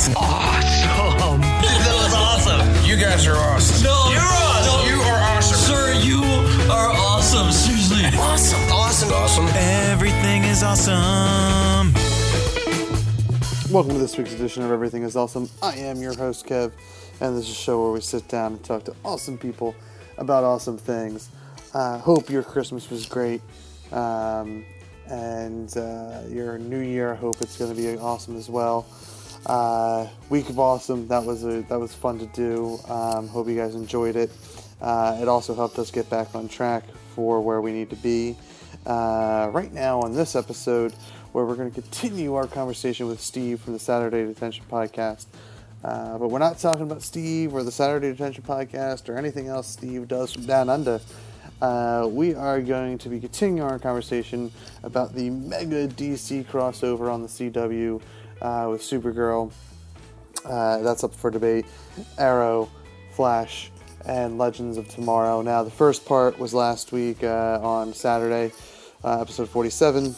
awesome. Awesome. That was awesome. You guys are awesome. No, You're awesome. no. You are awesome. Sir, you are awesome. Seriously. Awesome. Awesome. Awesome. Everything is awesome. Welcome to this week's edition of Everything is Awesome. I am your host, Kev, and this is a show where we sit down and talk to awesome people about awesome things. Hope your Christmas was great, and your New Year, I hope it's going to be awesome as well. Week of Awesome, that was fun to do. Hope you guys enjoyed it. It also helped us get back on track for where we need to be. Right now on this episode, where we're going to continue our conversation with Steve from the Saturday Detention Podcast. But we're not talking about Steve or the Saturday Detention Podcast or anything else Steve does from Down Under. We are going to be continuing our conversation about the Mega DC crossover on the CW with Supergirl. That's up for debate. Arrow, Flash, and Legends of Tomorrow. Now, the first part was last week on Saturday, episode 47.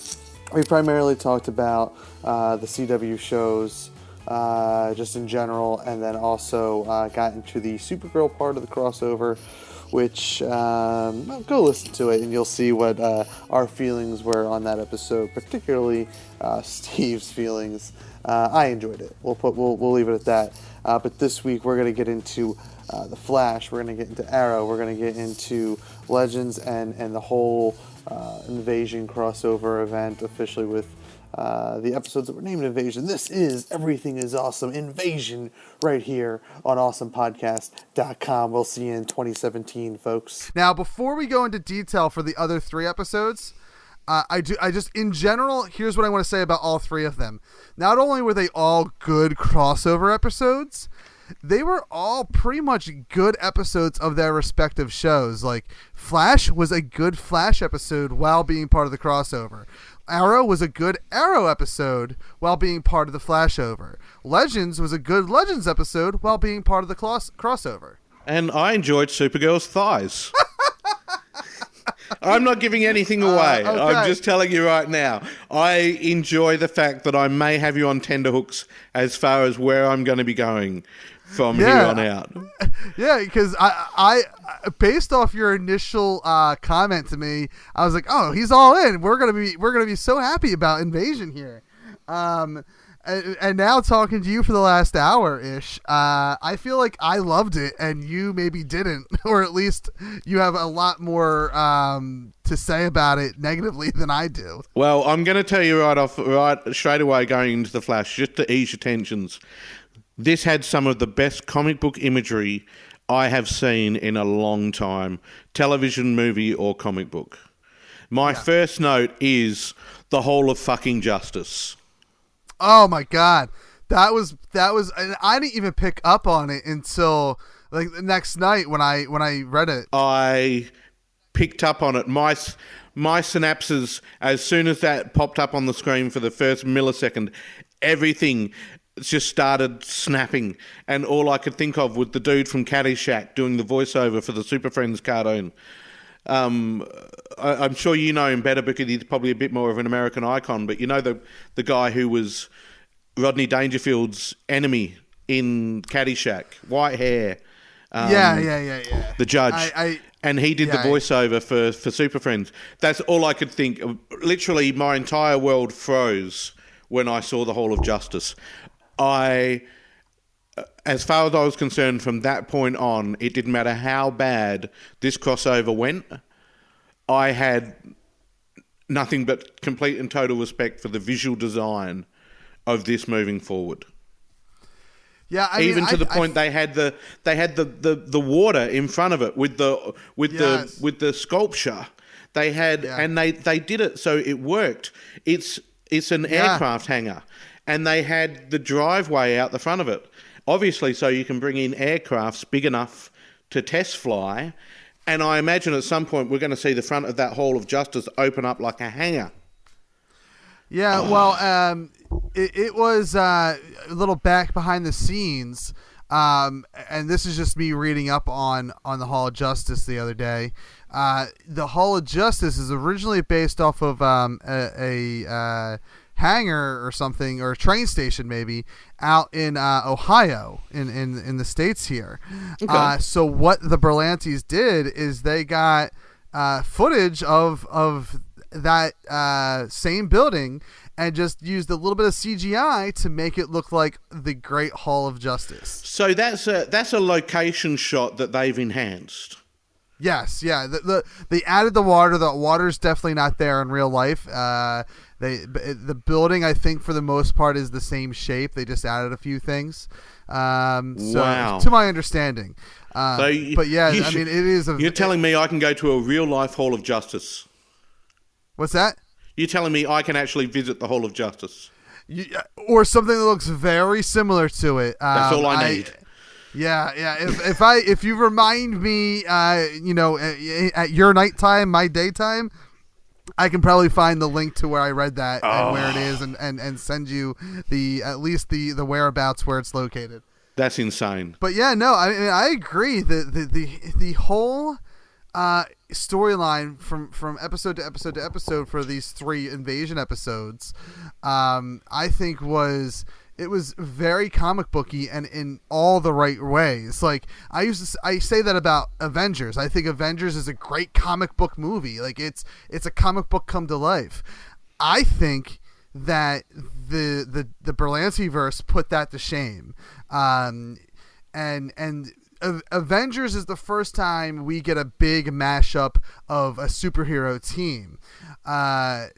We primarily talked about the CW shows just in general, and then also got into the Supergirl part of the crossover, which go listen to it and you'll see what our feelings were on that episode, particularly Steve's feelings. I enjoyed it. We'll leave it at that. But this week we're going to get into the Flash. We're going to get into Arrow. We're going to get into Legends and the whole Invasion crossover event officially with the episodes that were named Invasion. This is Everything is Awesome Invasion right here on awesomepodcast.com. We'll see you in 2017, folks. Now, before we go into detail for the other three episodes, I just in general, here's what I want to say about all three of them. Not only were they all good crossover episodes, they were all pretty much good episodes of their respective shows. Like, Flash was a good Flash episode while being part of the crossover. Arrow was a good Arrow episode while being part of the Flashover. Legends was a good Legends episode while being part of the crossover. And I enjoyed Supergirl's thighs. I'm not giving anything away. Okay. I'm just telling you right now. I enjoy the fact that I may have you on tenterhooks as far as where I'm going to be going from here on out. Yeah, because I based off your initial comment to me, I was like, oh, he's all in. We're gonna be so happy about Invasion here. And now talking to you for the last hour-ish, I feel like I loved it and you maybe didn't, or at least you have a lot more to say about it negatively than I do. Well, I'm going to tell you right straight away going into the Flash, just to ease your tensions. This had some of the best comic book imagery I have seen in a long time, television, movie, or comic book. My first note is the whole of fucking Justice. Oh my God. That was, and I didn't even pick up on it until like the next night when I read it. I picked up on it. My synapses, as soon as that popped up on the screen for the first millisecond, everything just started snapping. And all I could think of was the dude from Caddyshack doing the voiceover for the Super Friends cartoon. I'm sure you know him better because he's probably a bit more of an American icon, but you know the guy who was Rodney Dangerfield's enemy in Caddyshack, white hair. Yeah. The judge. And he did the voiceover for Super Friends. That's all I could think. Literally, my entire world froze when I saw the Hall of Justice. As far as I was concerned, from that point on, it didn't matter how bad this crossover went. I had nothing but complete and total respect for the visual design of this moving forward. Yeah, even to the point they had the water in front of it with the sculpture. They had and they did it so it worked. It's an aircraft hangar, and they had the driveway out the front of it. Obviously, so you can bring in aircrafts big enough to test fly. And I imagine at some point we're going to see the front of that Hall of Justice open up like a hangar. Yeah, well, it was a little back behind the scenes, and this is just me reading up on the Hall of Justice the other day. The Hall of Justice is originally based off of a hangar or something, or a train station maybe, out in Ohio in the States here. Okay. So what the Berlantes did is they got footage of that same building and just used a little bit of CGI to make it look like the Great Hall of Justice. So that's a location shot that they've enhanced. Yes, yeah. They added the water. The water's definitely not there in real life. The building, I think, for the most part, is the same shape. They just added a few things. Wow. To my understanding. But yeah, you I mean, it is. You're telling me I can go to a real life Hall of Justice? What's that? You're telling me I can actually visit the Hall of Justice? Or something that looks very similar to it. That's all I need. Yeah. If you remind me, at your nighttime, my daytime, I can probably find the link to where I read that and where it is, and send you at least the whereabouts where it's located. That's insane. But yeah, no, I agree. The whole storyline from episode to episode to episode for these 3 invasion episodes, I think was very comic booky and in all the right ways. Like I say that about Avengers. I think Avengers is a great comic book movie. Like it's a comic book come to life. I think that the Berlanti verse put that to shame. And Avengers is the first time we get a big mashup of a superhero team.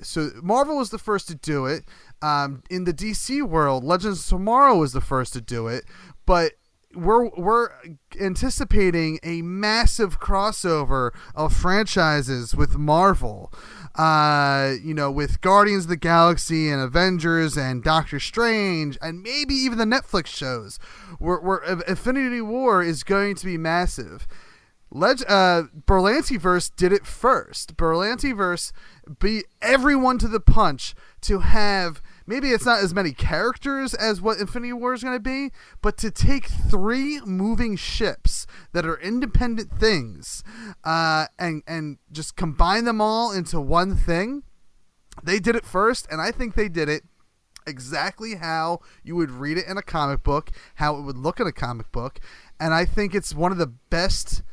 So Marvel was the first to do it. In the DC world, Legends of Tomorrow was the first to do it, but we're anticipating a massive crossover of franchises with Marvel. With Guardians of the Galaxy and Avengers and Doctor Strange and maybe even the Netflix shows. Where Infinity War is going to be massive. Berlantiverse did it first. Berlantiverse beat everyone to the punch to have, maybe it's not as many characters as what Infinity War is going to be, but to take 3 moving ships that are independent things and just combine them all into one thing. They did it first, and I think they did it exactly how you would read it in a comic book, how it would look in a comic book, and I think it's one of the best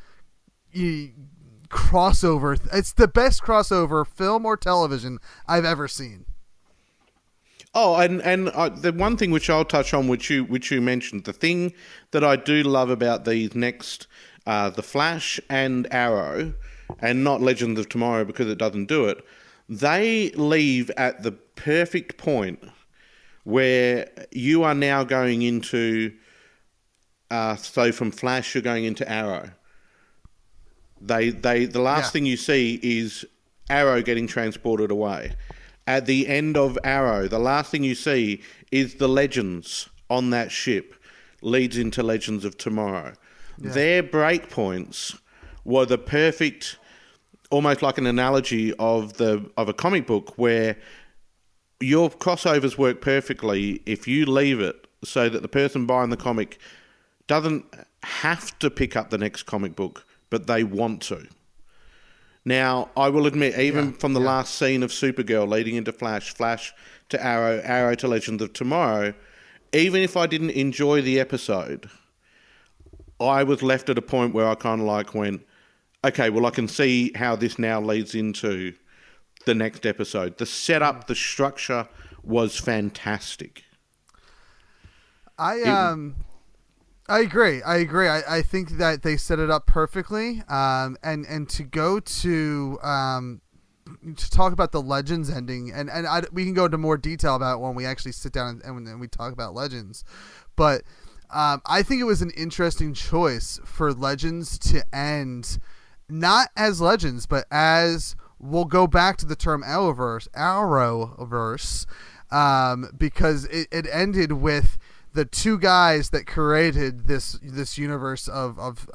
crossover. It's the best crossover, film or television, I've ever seen. Oh, and the one thing which I'll touch on, which you mentioned, the thing that I do love about these next, the Flash and Arrow, and not Legends of Tomorrow because it doesn't do it, they leave at the perfect point where you are now going into, so from Flash you're going into Arrow. The last thing you see is Arrow getting transported away. At the end of Arrow, the last thing you see is the Legends on that ship leads into Legends of Tomorrow. Yeah. Their breakpoints were the perfect, almost like an analogy of a comic book where your crossovers work perfectly if you leave it so that the person buying the comic doesn't have to pick up the next comic book, but they want to. Now, I will admit, even from the last scene of Supergirl leading into Flash, Flash to Arrow, Arrow to Legends of Tomorrow, even if I didn't enjoy the episode, I was left at a point where I kind of like went, okay, well, I can see how this now leads into the next episode. The setup, the structure was fantastic. I agree. I think that they set it up perfectly. And to go to talk about the Legends ending, and we can go into more detail about it when we actually sit down and we talk about Legends. But I think it was an interesting choice for Legends to end not as Legends, but as, we'll go back to the term Arrowverse, because it ended with the 2 guys that created this universe of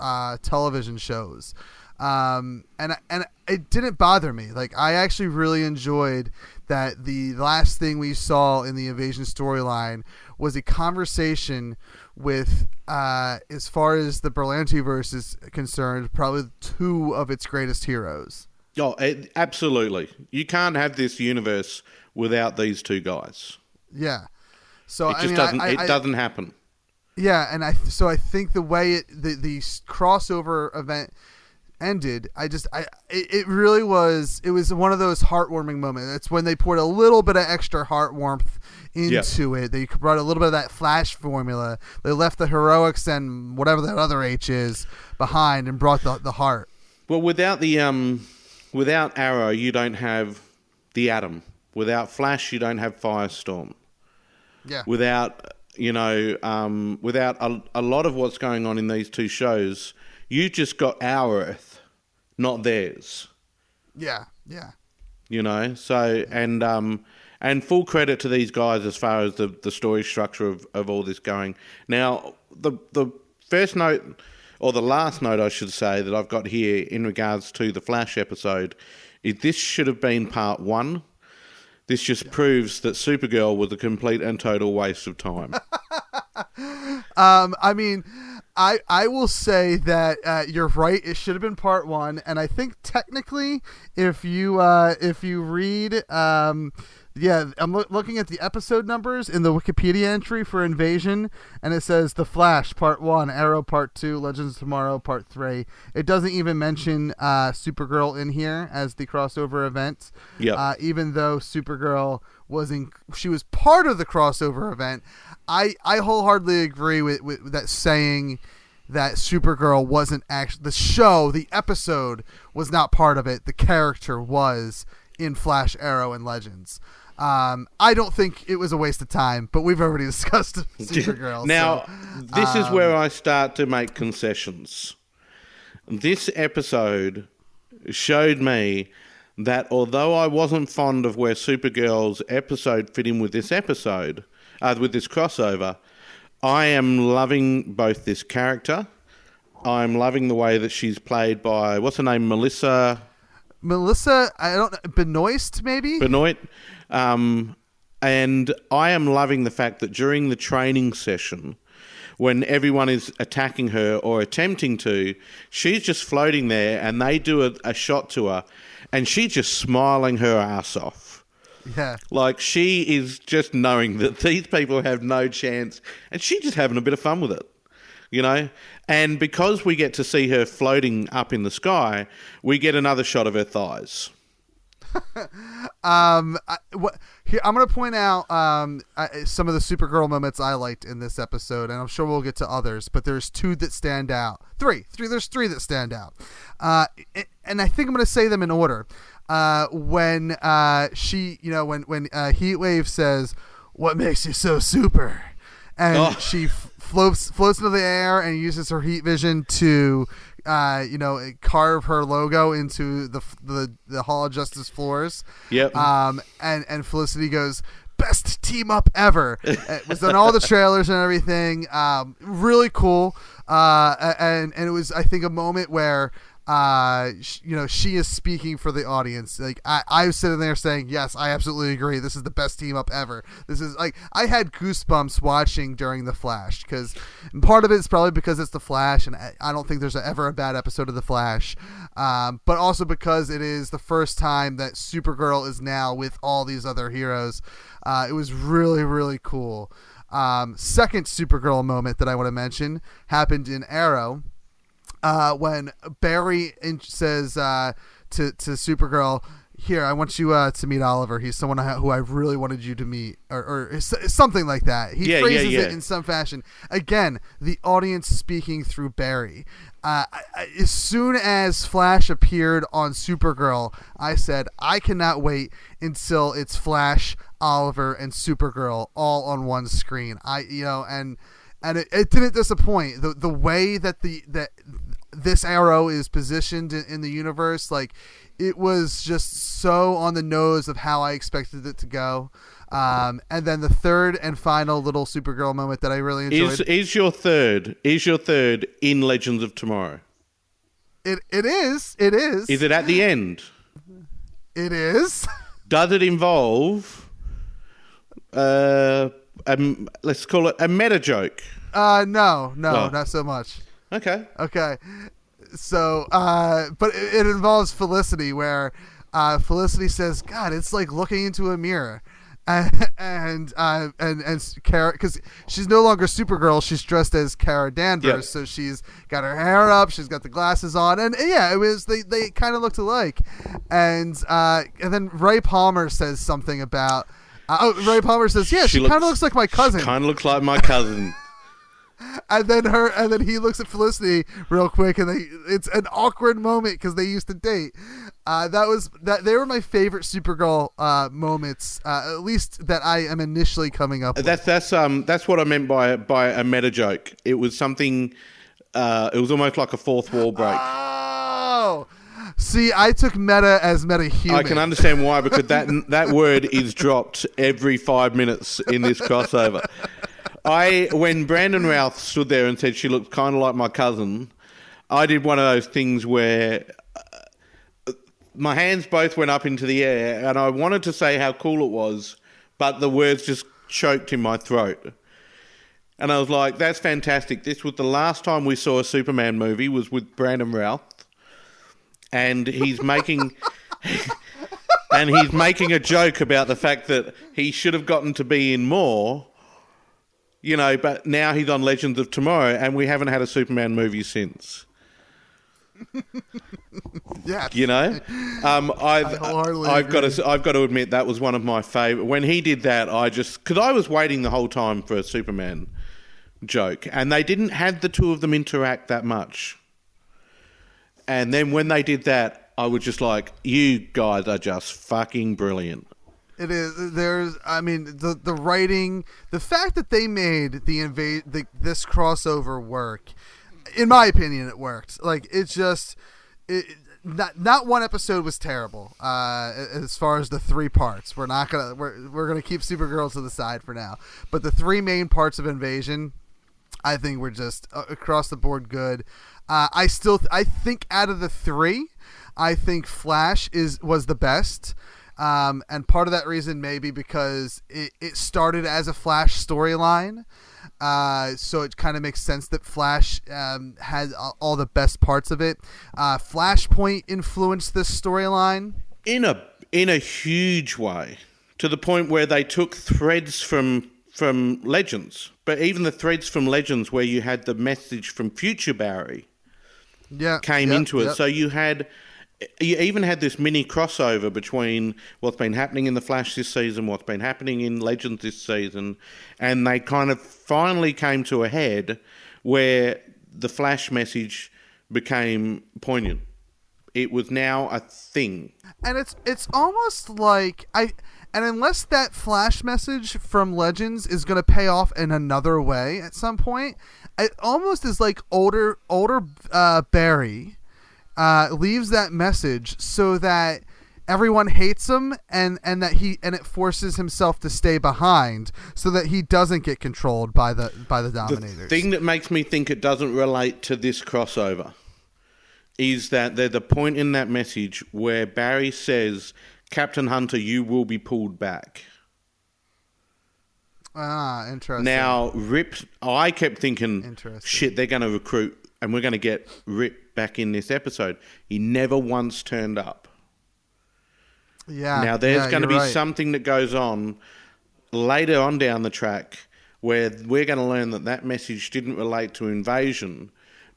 television shows, and it didn't bother me. Like, I actually really enjoyed that the last thing we saw in the Invasion storyline was a conversation with, as far as the Berlantiverse is concerned, probably 2 of its greatest heroes. Oh, absolutely. You can't have this universe without these two guys. Yeah. So It just doesn't. It doesn't happen. Yeah, and I think the way the crossover event ended, it really was. It was one of those heartwarming moments. It's when they poured a little bit of extra heart warmth into it. They brought a little bit of that Flash formula. They left the heroics and whatever that other H is behind and brought the heart. Well, without Arrow, you don't have the Atom. Without Flash, you don't have Firestorm. Yeah. Without without a lot of what's going on in these two shows, you just got our Earth, not theirs. Yeah. Yeah. So and full credit to these guys as far as the story structure of all this going. Now, the first note, or the last note, I should say, that I've got here in regards to the Flash episode is this should have been part 1. This just proves that Supergirl was a complete and total waste of time. I mean, I will say that you're right. It should have been part 1, and I think technically, if you read, I'm looking at the episode numbers in the Wikipedia entry for Invasion, and it says The Flash Part 1, Arrow Part 2, Legends of Tomorrow Part 3. It doesn't even mention Supergirl in here as the crossover event. Yeah. Even though Supergirl she was part of the crossover event. I wholeheartedly agree with that, saying that Supergirl wasn't actually the episode was not part of it. The character was in Flash, Arrow, and Legends. I don't think it was a waste of time, but we've already discussed Supergirl. Now, this is where I start to make concessions. This episode showed me that although I wasn't fond of where Supergirl's episode fit in with this episode, with this crossover, I am loving both this character. I'm loving the way that she's played by, what's her name, Melissa, Benoist, maybe? Benoit. And I am loving the fact that during the training session, when everyone is attacking her or attempting to, she's just floating there and they do a shot to her and she's just smiling her ass off. Yeah. Like she is just knowing that these people have no chance and she's just having a bit of fun with it, And because we get to see her floating up in the sky, we get another shot of her thighs. I'm going to point out some of the Supergirl moments I liked in this episode, and I'm sure we'll get to others, but there's 2 that stand out. There's 3 that stand out. And I think I'm going to say them in order. When she, when Heatwave says, "What makes you so super?" And she floats into the air and uses her heat vision to carve her logo into the Hall of Justice floors. Yep. And Felicity goes, "Best team up ever." It was on all the trailers and everything. Really cool. And it was, I think, a moment where she is speaking for the audience. Like I was sitting there saying, yes, I absolutely agree. This is the best team up ever. This is like, I had goosebumps watching during The Flash, because part of it is probably because it's The Flash, and I don't think there's ever a bad episode of The Flash. But also because it is the first time that Supergirl is now with all these other heroes. It was really, really cool. Second Supergirl moment that I want to mention happened in Arrow. When Barry says to Supergirl, "Here, I want you to meet Oliver. He's someone who I really wanted you to meet," or something like that. He phrases it in some fashion. Again, the audience speaking through Barry. As soon as Flash appeared on Supergirl, I said, I cannot wait until it's Flash, Oliver, and Supergirl all on one screen. And it didn't disappoint. The way that this Arrow is positioned in the universe, like, it was just so on the nose of how I expected it to go. And then the third and final little Supergirl moment that I really enjoyed is your third in Legends of Tomorrow. It is. Is it at the end? It is. Does it involve let's call it a meta joke? No, not so much. Okay. But it involves Felicity, where Felicity says, "God, it's like looking into a mirror." And Kara, because she's no longer Supergirl, she's dressed as Kara Danvers, Yep. so she's got her hair up, she's got the glasses on, and yeah, it was they kind of looked alike, and then Ray Palmer says something about Ray Palmer says, yeah, she kind of looks like my cousin. Kind of looks like my cousin. And then he looks at Felicity real quick, and it's an awkward moment because they used to date. They were my favorite Supergirl moments, at least that I am initially coming up with. That's what I meant by a meta joke. It was something. It was almost like a fourth wall break. Oh, see, I took meta as metahuman. I can understand why, because that word is dropped every 5 minutes in this crossover. When Brandon Routh stood there and said she looked kind of like my cousin, I did one of those things where my hands both went up into the air and I wanted to say how cool it was, but the words just choked in my throat. And I was like, that's fantastic. This was the last time we saw a Superman movie was with Brandon Routh. And he's making a joke about the fact that he should have gotten to be in more. But now he's on Legends of Tomorrow, and we haven't had a Superman movie since. Yeah. I've got to admit that was one of my favorite. When he did that, because I was waiting the whole time for a Superman joke, and they didn't have the two of them interact that much. And then when they did that, I was just like, you guys are just fucking brilliant. It is. The writing, the fact that they made this crossover work. In my opinion, it worked. Like it's just, not one episode was terrible. As far as the 3 parts, we're gonna keep Supergirl to the side for now. But the 3 main parts of Invasion, I think were just across the board good. I think out of the 3, I think Flash was the best. And part of that reason may be because it started as a Flash storyline. So it kind of makes sense that Flash had all the best parts of it. Flashpoint influenced this storyline in a huge way, to the point where they took threads from Legends, but even the threads from Legends where you had the message from Future Barry came into it. So you even had this mini crossover between what's been happening in The Flash this season, what's been happening in Legends this season, and they kind of finally came to a head where the Flash message became poignant. It was now a thing. And it's almost like and unless that Flash message from Legends is going to pay off in another way at some point, it almost is like older Barry leaves that message so that everyone hates him and it forces himself to stay behind so that he doesn't get controlled by the Dominators. The thing that makes me think it doesn't relate to this crossover is that there's a point in that message where Barry says, Captain Hunter, you will be pulled back. Ah, interesting. Now, Rip, I kept thinking, shit, they're going to recruit and we're going to get Rip back in this episode. He never once turned up. Yeah. Now, there's going to be something that goes on later on down the track where we're going to learn that message didn't relate to Invasion,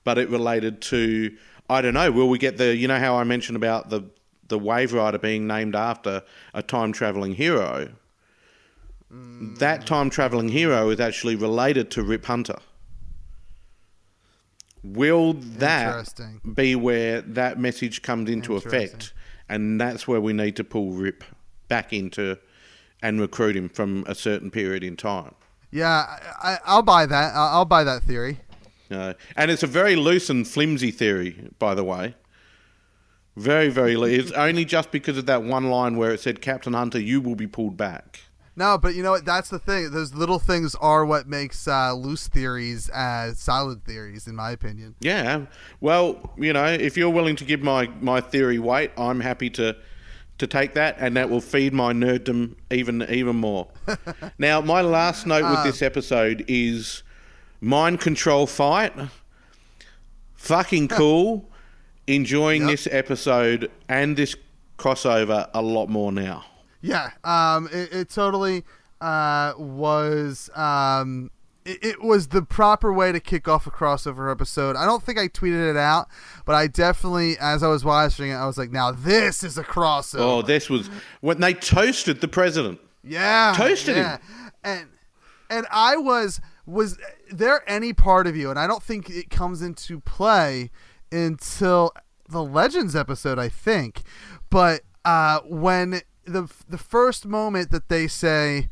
but it related to, I don't know, will we get how I mentioned about the Wave Rider being named after a time-traveling hero? That time-traveling hero is actually related to Rip Hunter. Will that be where that message comes into effect? And that's where we need to pull Rip back into and recruit him from a certain period in time. Yeah, I'll buy that. I'll buy that theory. And it's a very loose and flimsy theory, by the way. Very, very loose. It's only just because of that one line where it said, Captain Hunter, you will be pulled back. No, but you know what? That's the thing. Those little things are what makes loose theories solid theories, in my opinion. Yeah. Well, if you're willing to give my theory weight, I'm happy to take that, and that will feed my nerddom even more. Now, my last note with this episode is mind control fight. Fucking cool. enjoying this episode and this crossover a lot more now. Yeah, it totally was. It was the proper way to kick off a crossover episode. I don't think I tweeted it out, but I definitely, as I was watching it, I was like, "Now this is a crossover." Oh, this was when they toasted the president. Yeah, toasted him, and I was there any part of you, and I don't think it comes into play until the Legends episode, I think, but when the first moment that they say.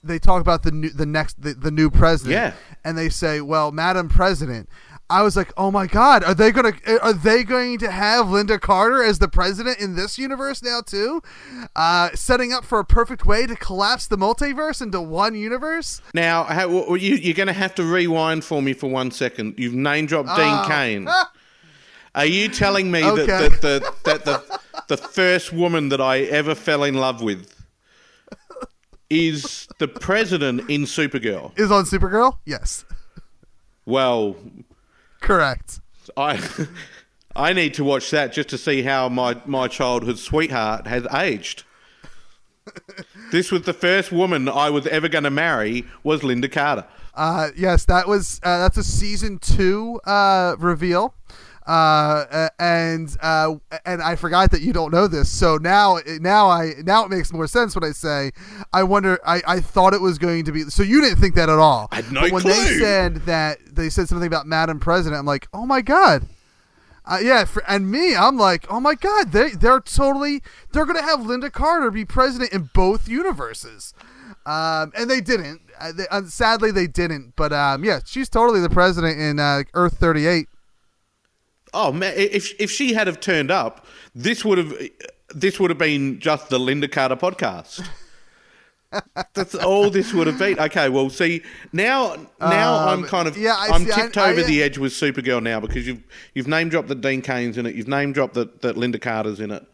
They talk about the new president, and they say, "Well, Madam President." I was like, "Oh my God, are they going to have Linda Carter as the president in this universe now too?" Setting up for a perfect way to collapse the multiverse into one universe. Now, you're going to have to rewind for me for 1 second. You've name dropped Dean Cain. Are you telling me that the first woman that I ever fell in love with is the president in Supergirl? Is on Supergirl? Yes. Well, correct. I need to watch that just to see how my childhood sweetheart has aged. This was the first woman I was ever going to marry was Linda Carter. Yes, that's a season 2 reveal. And I forgot that you don't know this, so now it makes more sense when I say I wonder. I thought it was going to be, so you didn't think that at all. I had no but when clue. they said something about Madam President, I'm like, oh my God. And me, I'm like, oh my God, they're going to have Linda Carter be president in both universes. And they didn't. Sadly, they didn't. But yeah, she's totally the president in Earth 38. Oh man! If she had have turned up, this would have been just the Linda Carter podcast. That's all this would have been. Okay, well, see now I'm kind of I'm tipped over the edge with Supergirl now because you've name dropped that Dean Cain's in it. You've name dropped that Linda Carter's in it.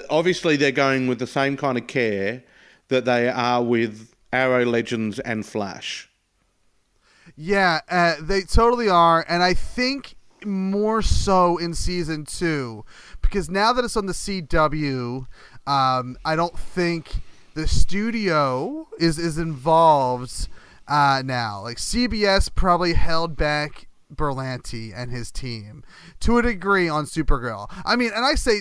Obviously, they're going with the same kind of care that they are with Arrow, Legends, and Flash. Yeah, they totally are, and I think more so in season 2 because now that it's on the CW, I don't think the studio is involved now. Like CBS probably held back Berlanti and his team to a degree on Supergirl. I mean, and I say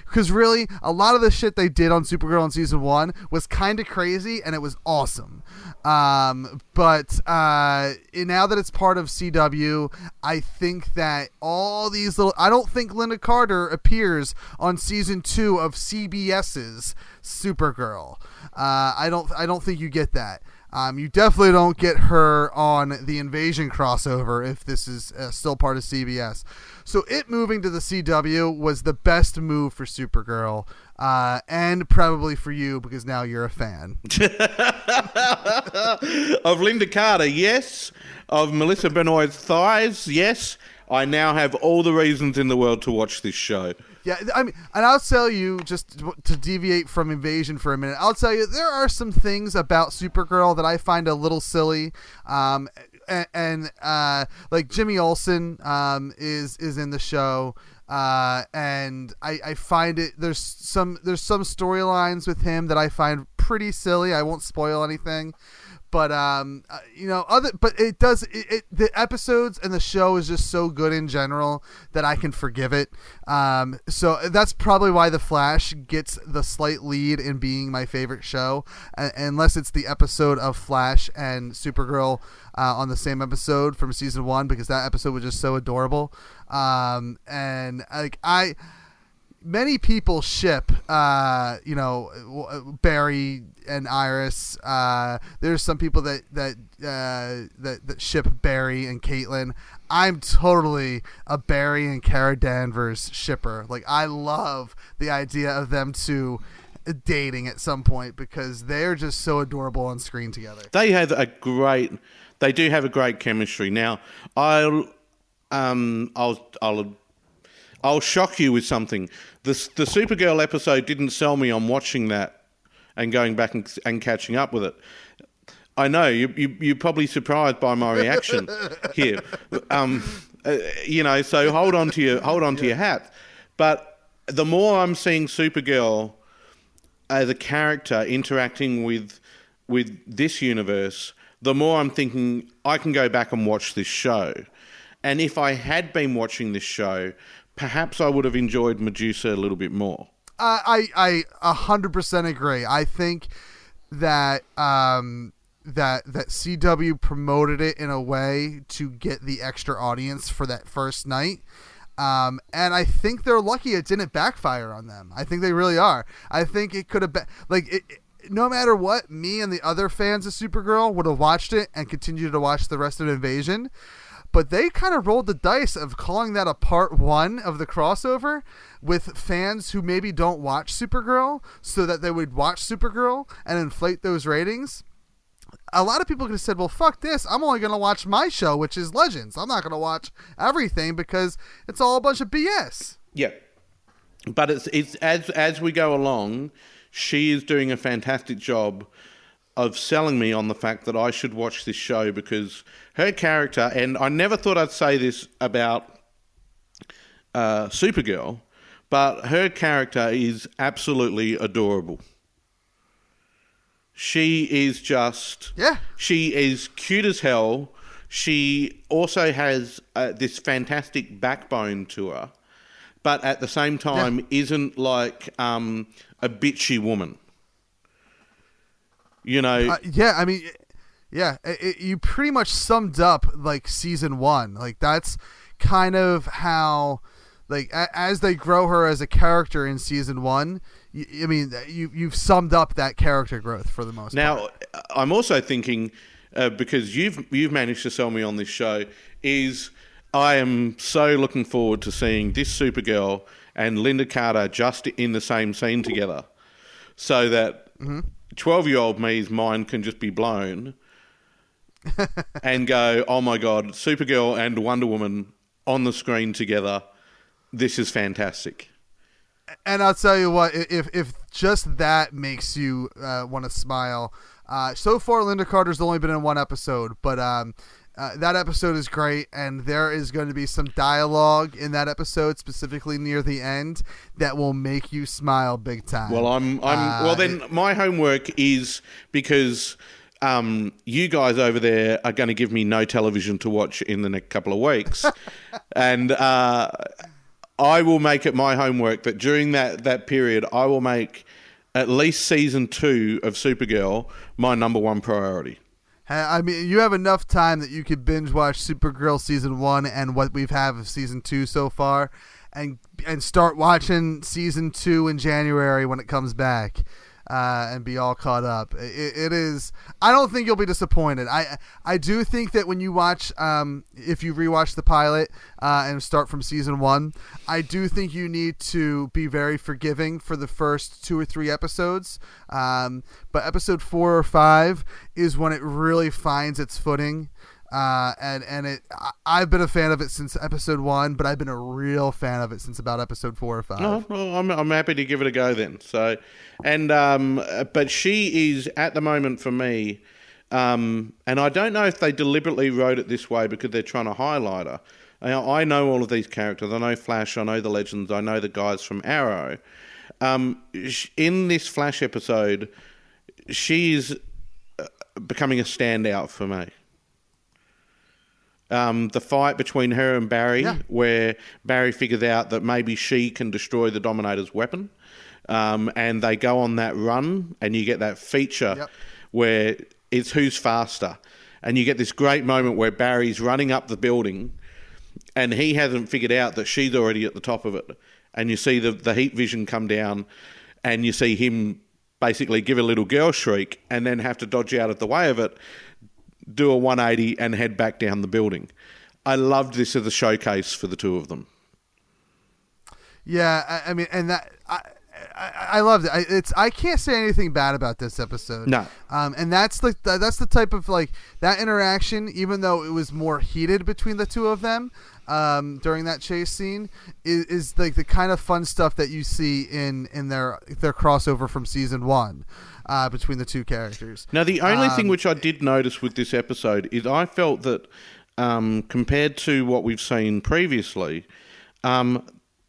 because really a lot of the shit they did on Supergirl in season 1 was kind of crazy and it was awesome. But now that it's part of CW, I think that all these I don't think Linda Carter appears on season 2 of CBS's Supergirl. I don't think you get that. You definitely don't get her on the Invasion crossover if this is still part of CBS. So it moving to the CW was the best move for Supergirl, and probably for you because now you're a fan. Of Linda Carter, yes. Of Melissa Benoist's thighs, yes. I now have all the reasons in the world to watch this show. Yeah, I mean, and I'll tell you, just to deviate from Invasion for a minute, I'll tell you there are some things about Supergirl that I find a little silly. And like Jimmy Olsen is in the show, and I find it there's some storylines with him that I find pretty silly. I won't spoil anything. But the episodes and the show is just so good in general that I can forgive it. So that's probably why The Flash gets the slight lead in being my favorite show, unless it's the episode of Flash and Supergirl on the same episode from season 1, because that episode was just so adorable. And like many people ship, Barry and Iris. There's some people that ship Barry and Caitlin. I'm totally a Barry and Kara Danvers shipper. Like, I love the idea of them two dating at some point because they're just so adorable on screen together. They do have a great chemistry. Now, I'll shock you with something. The Supergirl episode didn't sell me on watching that and going back and catching up with it. I know you're probably surprised by my reaction here. So hold on to your hat. But the more I'm seeing Supergirl as a character interacting with this universe, the more I'm thinking I can go back and watch this show. And if I had been watching this show, perhaps I would have enjoyed Medusa a little bit more. I 100% agree. I think that that CW promoted it in a way to get the extra audience for that first night. And I think they're lucky it didn't backfire on them. I think they really are. I think it could have been no matter what, me and the other fans of Supergirl would have watched it and continued to watch the rest of Invasion. But they kind of rolled the dice of calling that a part one of the crossover with fans who maybe don't watch Supergirl, so that they would watch Supergirl and inflate those ratings. A lot of people could have said, well, fuck this. I'm only going to watch my show, which is Legends. I'm not going to watch everything because it's all a bunch of BS. Yeah. But it's as we go along, she is doing a fantastic job of selling me on the fact that I should watch this show, because her character, and I never thought I'd say this about Supergirl, but her character is absolutely adorable. She is just... Yeah. She is cute as hell. She also has this fantastic backbone to her, but at the same time isn't like a bitchy woman. You know... you pretty much summed up like season one. Like that's kind of how, like as they grow her as a character in season one, you've summed up that character growth for the most part. Now, I'm also thinking, because you've managed to sell me on this show, is I am so looking forward to seeing this Supergirl and Linda Carter just in the same scene together, so that 12-year-old me's mind can just be blown and go, oh my God, Supergirl and Wonder Woman on the screen together. This is fantastic. And I'll tell you what, if just that makes you want to smile. So far, Linda Carter's only been in one episode, but that episode is great, and there is going to be some dialogue in that episode, specifically near the end, that will make you smile big time. Well, well then my homework is, because you guys over there are going to give me no television to watch in the next couple of weeks, and I will make it my homework that during that period, I will make at least season 2 of Supergirl my number one priority. I mean, you have enough time that you could binge watch Supergirl season 1 and what we've had of season 2 so far, and start watching season 2 in January when it comes back, and be all caught up. It is. I don't think you'll be disappointed. I do think that when you watch, if you rewatch the pilot and start from season 1, I do think you need to be very forgiving for the first 2 or 3 episodes. But episode 4 or 5 is when it really finds its footing. I've been a fan of it since episode 1, but I've been a real fan of it since about episode 4 or 5. Oh, well, I'm happy to give it a go then. So, and but she is at the moment for me, and I don't know if they deliberately wrote it this way because they're trying to highlight her. I know all of these characters. I know Flash. I know the Legends. I know the guys from Arrow. In this Flash episode, she's becoming a standout for me. The fight between her and Barry, where Barry figures out that maybe she can destroy the Dominator's weapon, and they go on that run, and you get that feature where it's who's faster, and you get this great moment where Barry's running up the building, and he hasn't figured out that she's already at the top of it, and you see the heat vision come down, and you see him basically give a little girl shriek, and then have to dodge out of the way of it, do a 180 and head back down the building. I loved this as a showcase for the two of them. Yeah, I mean, and that I loved it. I can't say anything bad about this episode. No, and that's the type of like that interaction. Even though it was more heated between the two of them during that chase scene, is like the kind of fun stuff that you see in their crossover from season 1. Between the two characters. Now, the only thing which I did notice with this episode is I felt that compared to what we've seen previously,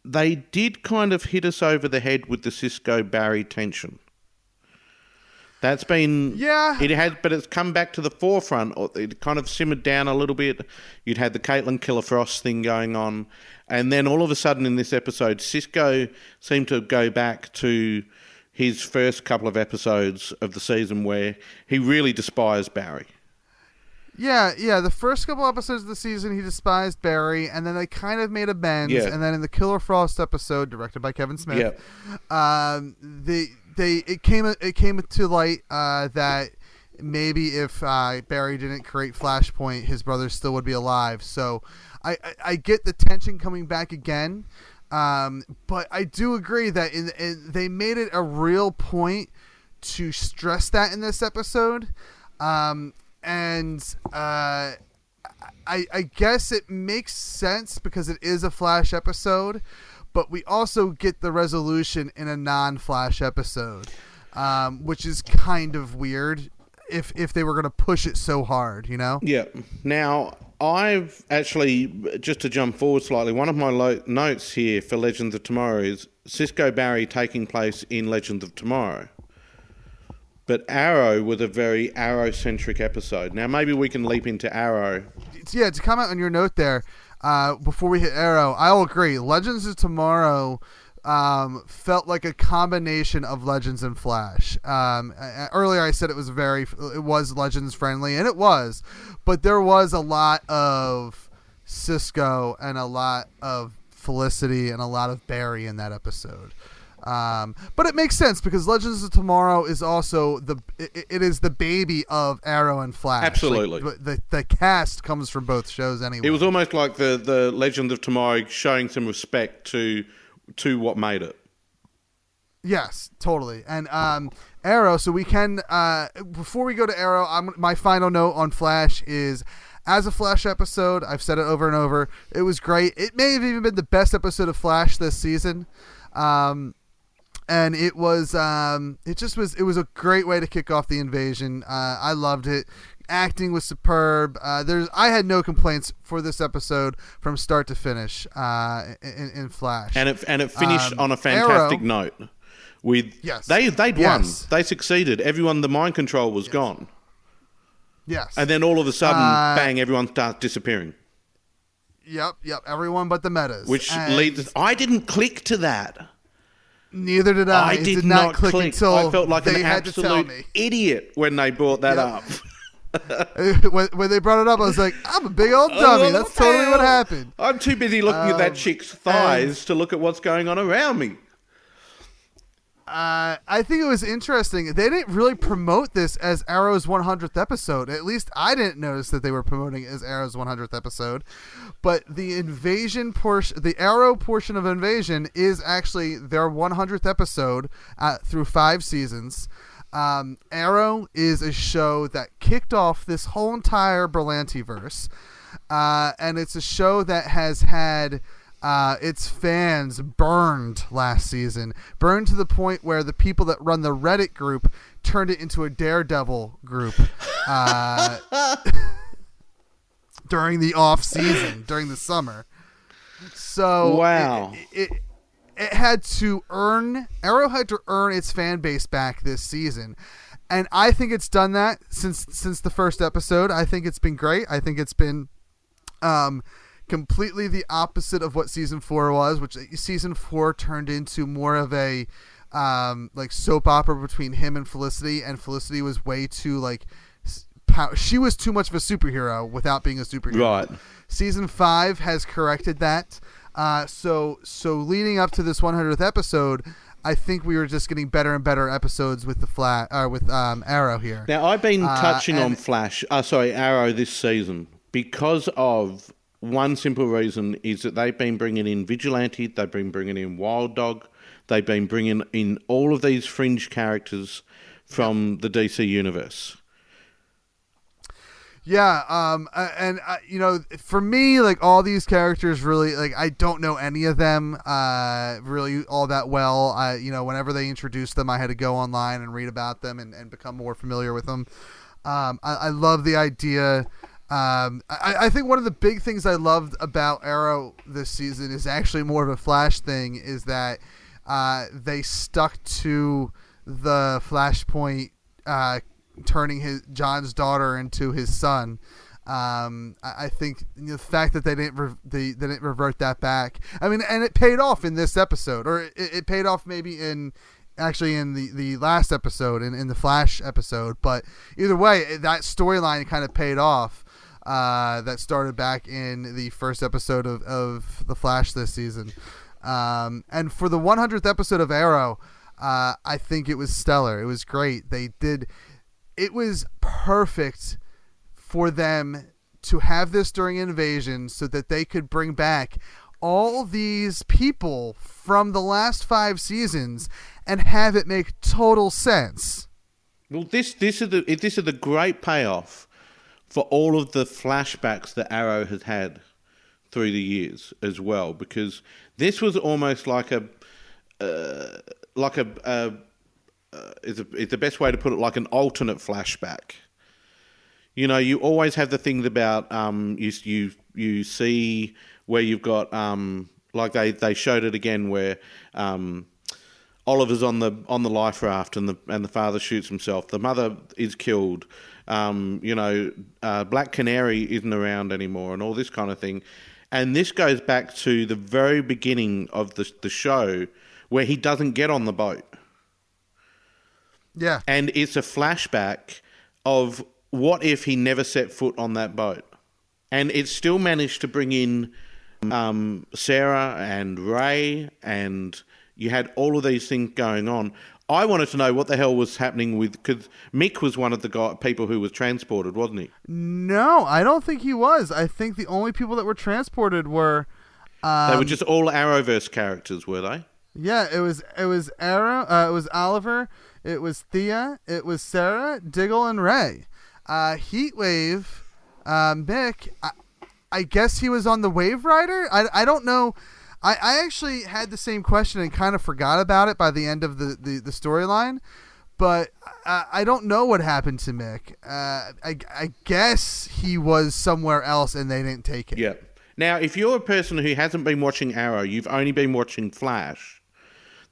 they did kind of hit us over the head with the Cisco-Barry tension. That's been... Yeah. But it's come back to the forefront. It kind of simmered down a little bit. You'd had the Caitlin Killer Frost thing going on. And then all of a sudden in this episode, Cisco seemed to go back to his first couple of episodes of the season where he really despised Barry. Yeah. The first couple episodes of the season, he despised Barry, and then they kind of made amends. Yeah. And then in the Killer Frost episode, directed by Kevin Smith, it came to light that maybe if Barry didn't create Flashpoint, his brother still would be alive. So I get the tension coming back again, but I do agree that they made it a real point to stress that in this episode. And I guess it makes sense because it is a Flash episode, but we also get the resolution in a non-Flash episode, which is kind of weird if they were going to push it so hard, you know? Yeah. Now, I've actually, just to jump forward slightly, one of my notes here for Legends of Tomorrow is Cisco-Barry taking place in Legends of Tomorrow. But Arrow was a very Arrow-centric episode. Now, maybe we can leap into Arrow. Yeah, to comment on your note there, before we hit Arrow, I'll agree. Legends of Tomorrow felt like a combination of Legends and Flash. Earlier I said it was Legends friendly, and it was. But there was a lot of Cisco and a lot of Felicity and a lot of Barry in that episode. But it makes sense because Legends of Tomorrow is also it is the baby of Arrow and Flash. Absolutely. Like, the cast comes from both shows anyway. It was almost like the Legends of Tomorrow showing some respect to what made it. Yes, totally. And Arrow, so we can before we go to Arrow, my final note on Flash is, as a Flash episode, I've said it over and over, it was great. It may have even been the best episode of Flash this season. And it was it was a great way to kick off the invasion. I loved it. Acting was superb. I had no complaints for this episode from start to finish in Flash. And it finished on a fantastic note. With they'd won. They succeeded. The mind control was gone. Yes. And then all of a sudden, bang! Everyone starts disappearing. Yep. Everyone but the metas. Which leads. I didn't click to that. Neither did I. I did not click until I felt like an had to tell absolute me. idiot when they brought that up. when they brought it up, I was like, I'm a big old dummy. That's totally what happened. I'm too busy looking at that chick's thighs to look at what's going on around me. I think it was interesting. They didn't really promote this as Arrow's 100th episode. At least I didn't notice that they were promoting it as Arrow's 100th episode. But the Invasion portion, the Arrow portion of Invasion, is actually their 100th episode through 5 seasons. Arrow is a show that kicked off this whole entire Berlanti-verse. And it's a show that has had its fans burned last season. Burned to the point where the people that run the Reddit group turned it into a Daredevil group during the off season, during the summer. So wow. It had to earn, Arrow had to earn its fan base back this season. And I think it's done that since the first episode. I think it's been great. I think it's been completely the opposite of what season 4 was, which season 4 turned into more of a like soap opera between him and Felicity was way too she was too much of a superhero without being a superhero. Right. Season 5 has corrected that. So leading up to this 100th episode, I think we were just getting better and better episodes with Arrow here. Now I've been touching on Arrow this season because of one simple reason is that they've been bringing in Vigilante, they've been bringing in Wild Dog, they've been bringing in all of these fringe characters from the DC universe. Yeah, and for me, all these characters really, I don't know any of them really all that well. Whenever they introduced them, I had to go online and read about them and become more familiar with them. I love the idea I think one of the big things I loved about Arrow this season is actually more of a Flash thing, is that they stuck to the Flashpoint turning John's daughter into his son. I think the fact that they didn't revert that back. I mean, and it paid off in this episode, or it paid off maybe in the last episode, in the Flash episode. But either way, that storyline kind of paid off. That started back in the first episode of the Flash this season. And for the 100th episode of Arrow, I think it was stellar. It was great. It was perfect for them to have this during Invasion so that they could bring back all these people from the last 5 seasons and have it make total sense. Well, this is the great payoff for all of the flashbacks that Arrow has had through the years as well, because this was almost like is the best way to put it, like an alternate flashback. You know, you always have the thing about you see where you've got like they showed it again where Oliver's on the life raft and the father shoots himself. The mother is killed. Black Canary isn't around anymore, and all this kind of thing. And this goes back to the very beginning of the show where he doesn't get on the boat. Yeah, and it's a flashback of what if he never set foot on that boat, and it still managed to bring in Sarah and Ray, and you had all of these things going on. I wanted to know what the hell was happening because Mick was one of the people who was transported, wasn't he? No, I don't think he was. I think the only people that were transported were... they were just all Arrowverse characters, were they? Yeah, it was Arrow, it was Oliver, it was Thea, it was Sarah, Diggle, and Ray. Heatwave, Mick, I guess he was on the Wave Rider? I don't know... I actually had the same question and kind of forgot about it by the end of the storyline, but I don't know what happened to Mick. I guess he was somewhere else and they didn't take it. Yeah. Now, if you're a person who hasn't been watching Arrow, you've only been watching Flash,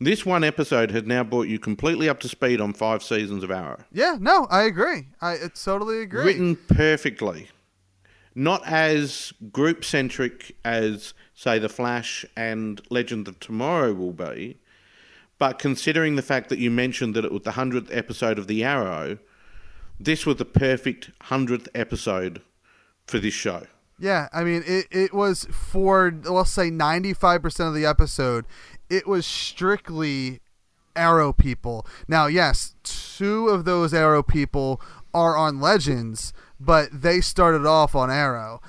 this one episode has now brought you completely up to speed on 5 seasons of Arrow. Yeah, no, I agree. I totally agree. Written perfectly. Not as group-centric as, say, The Flash and Legend of Tomorrow will be, but considering the fact that you mentioned that it was the 100th episode of The Arrow, this was the perfect 100th episode for this show. Yeah, I mean, it was for, let's say, 95% of the episode, it was strictly Arrow people. Now, yes, 2 of those Arrow people are on Legends, but they started off on Arrow.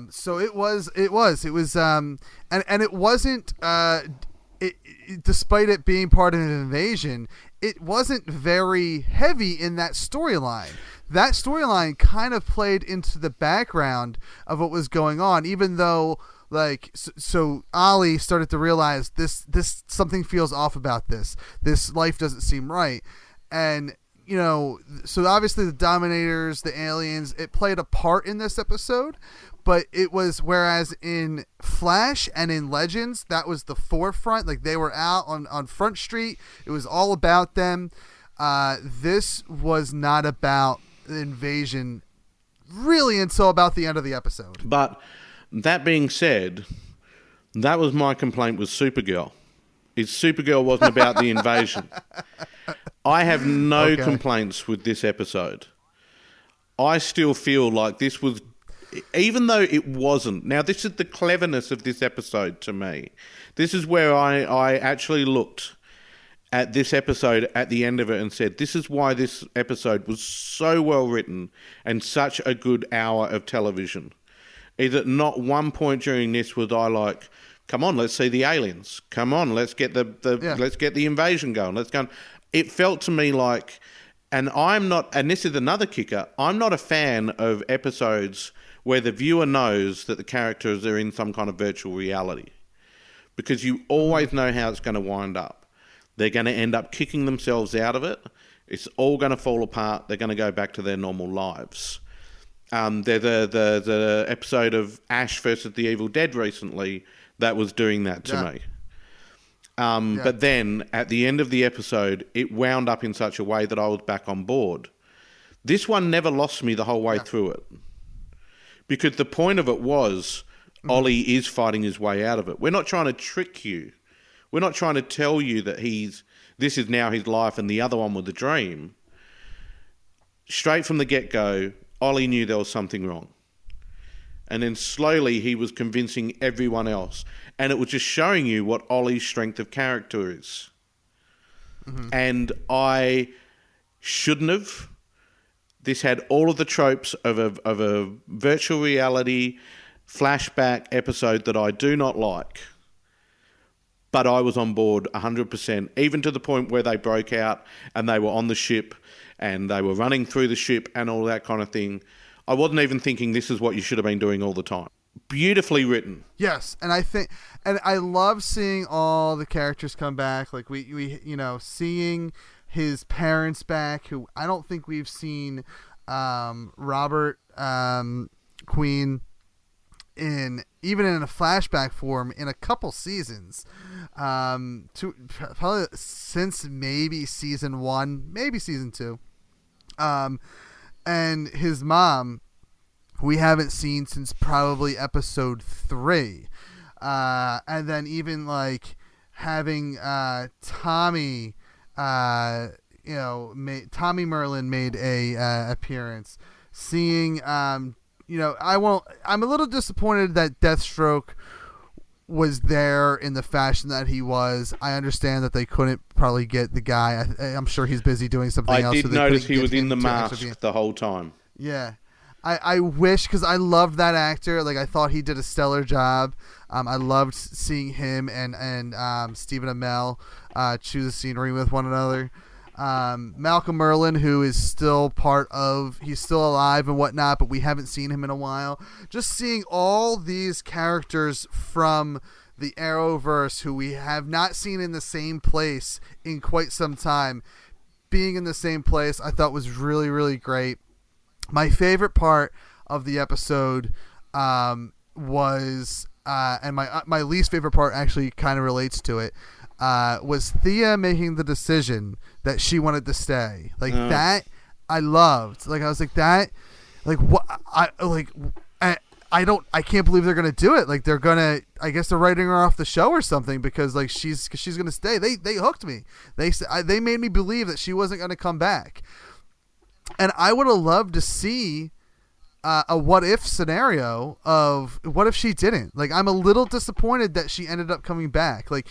So it was, and it wasn't, despite it being part of an invasion, it wasn't very heavy in that storyline. That storyline kind of played into the background of what was going on, even though, like, so Ollie started to realize this something feels off about this. This life doesn't seem right. And, you know, so obviously the Dominators, the aliens, it played a part in this episode, but it was, whereas in Flash and in Legends, that was the forefront. Like, they were out on Front Street. It was all about them. This was not about the invasion really until about the end of the episode. But that being said, that was my complaint with Supergirl. Supergirl wasn't about the invasion. I have no complaints with this episode. I still feel like this was, even though it wasn't. Now, this is the cleverness of this episode to me. This is where I actually looked at this episode at the end of it and said, this is why this episode was so well written and such a good hour of television. Is that not one point during this was I like, come on, let's see the aliens. Come on, let's get let's get the invasion going. Let's go. It felt to me like, and this is another kicker, I'm not a fan of episodes where the viewer knows that the characters are in some kind of virtual reality, because you always know how it's going to wind up. They're going to end up kicking themselves out of it. It's all going to fall apart. They're going to go back to their normal lives. There's the episode of Ash versus the Evil Dead recently that was doing that to me. But then at the end of the episode, it wound up in such a way that I was back on board. This one never lost me the whole way through it. Because the point of it was Ollie is fighting his way out of it. We're not trying to trick you. We're not trying to tell you that this is now his life and the other one was a dream. Straight from the get-go, Ollie knew there was something wrong. And then slowly he was convincing everyone else. And it was just showing you what Ollie's strength of character is. And I shouldn't have. This had all of the tropes of a virtual reality flashback episode that I do not like. But I was on board 100%, even to the point where they broke out and they were on the ship and they were running through the ship and all that kind of thing. I wasn't even thinking this is what you should have been doing all the time. Beautifully written. Yes, and I love seeing all the characters come back. Like we seeing his parents back, who I don't think we've seen Robert Queen in a flashback form in a couple seasons. Probably since maybe season 1, maybe season 2. And his mom, we haven't seen since probably episode 3. And then even like having Tommy, Tommy Merlin made a appearance. Seeing, I'm a little disappointed that Deathstroke was there in the fashion that he was. I understand that they couldn't probably get the guy. I'm sure he's busy doing something else. I did notice he was in the mask the whole time. Yeah. I wish, because I loved that actor. Like, I thought he did a stellar job. I loved seeing him and Stephen Amell choose a scenery with one another. Malcolm Merlin, who is still he's still alive and whatnot, but we haven't seen him in a while. Just seeing all these characters from the Arrowverse who we have not seen in the same place in quite some time, being in the same place, I thought was really, really great. My favorite part of the episode was, and my least favorite part actually kind of relates to it, was Thea making the decision that she wanted to stay. Like that, I loved. Like I was like that. Like what? I can't believe they're gonna do it. Like they're gonna. I guess they're writing her off the show or something because like she's gonna stay. They hooked me. They made me believe that she wasn't gonna come back. And I would have loved to see a what-if scenario of what if she didn't. Like, I'm a little disappointed that she ended up coming back. Like,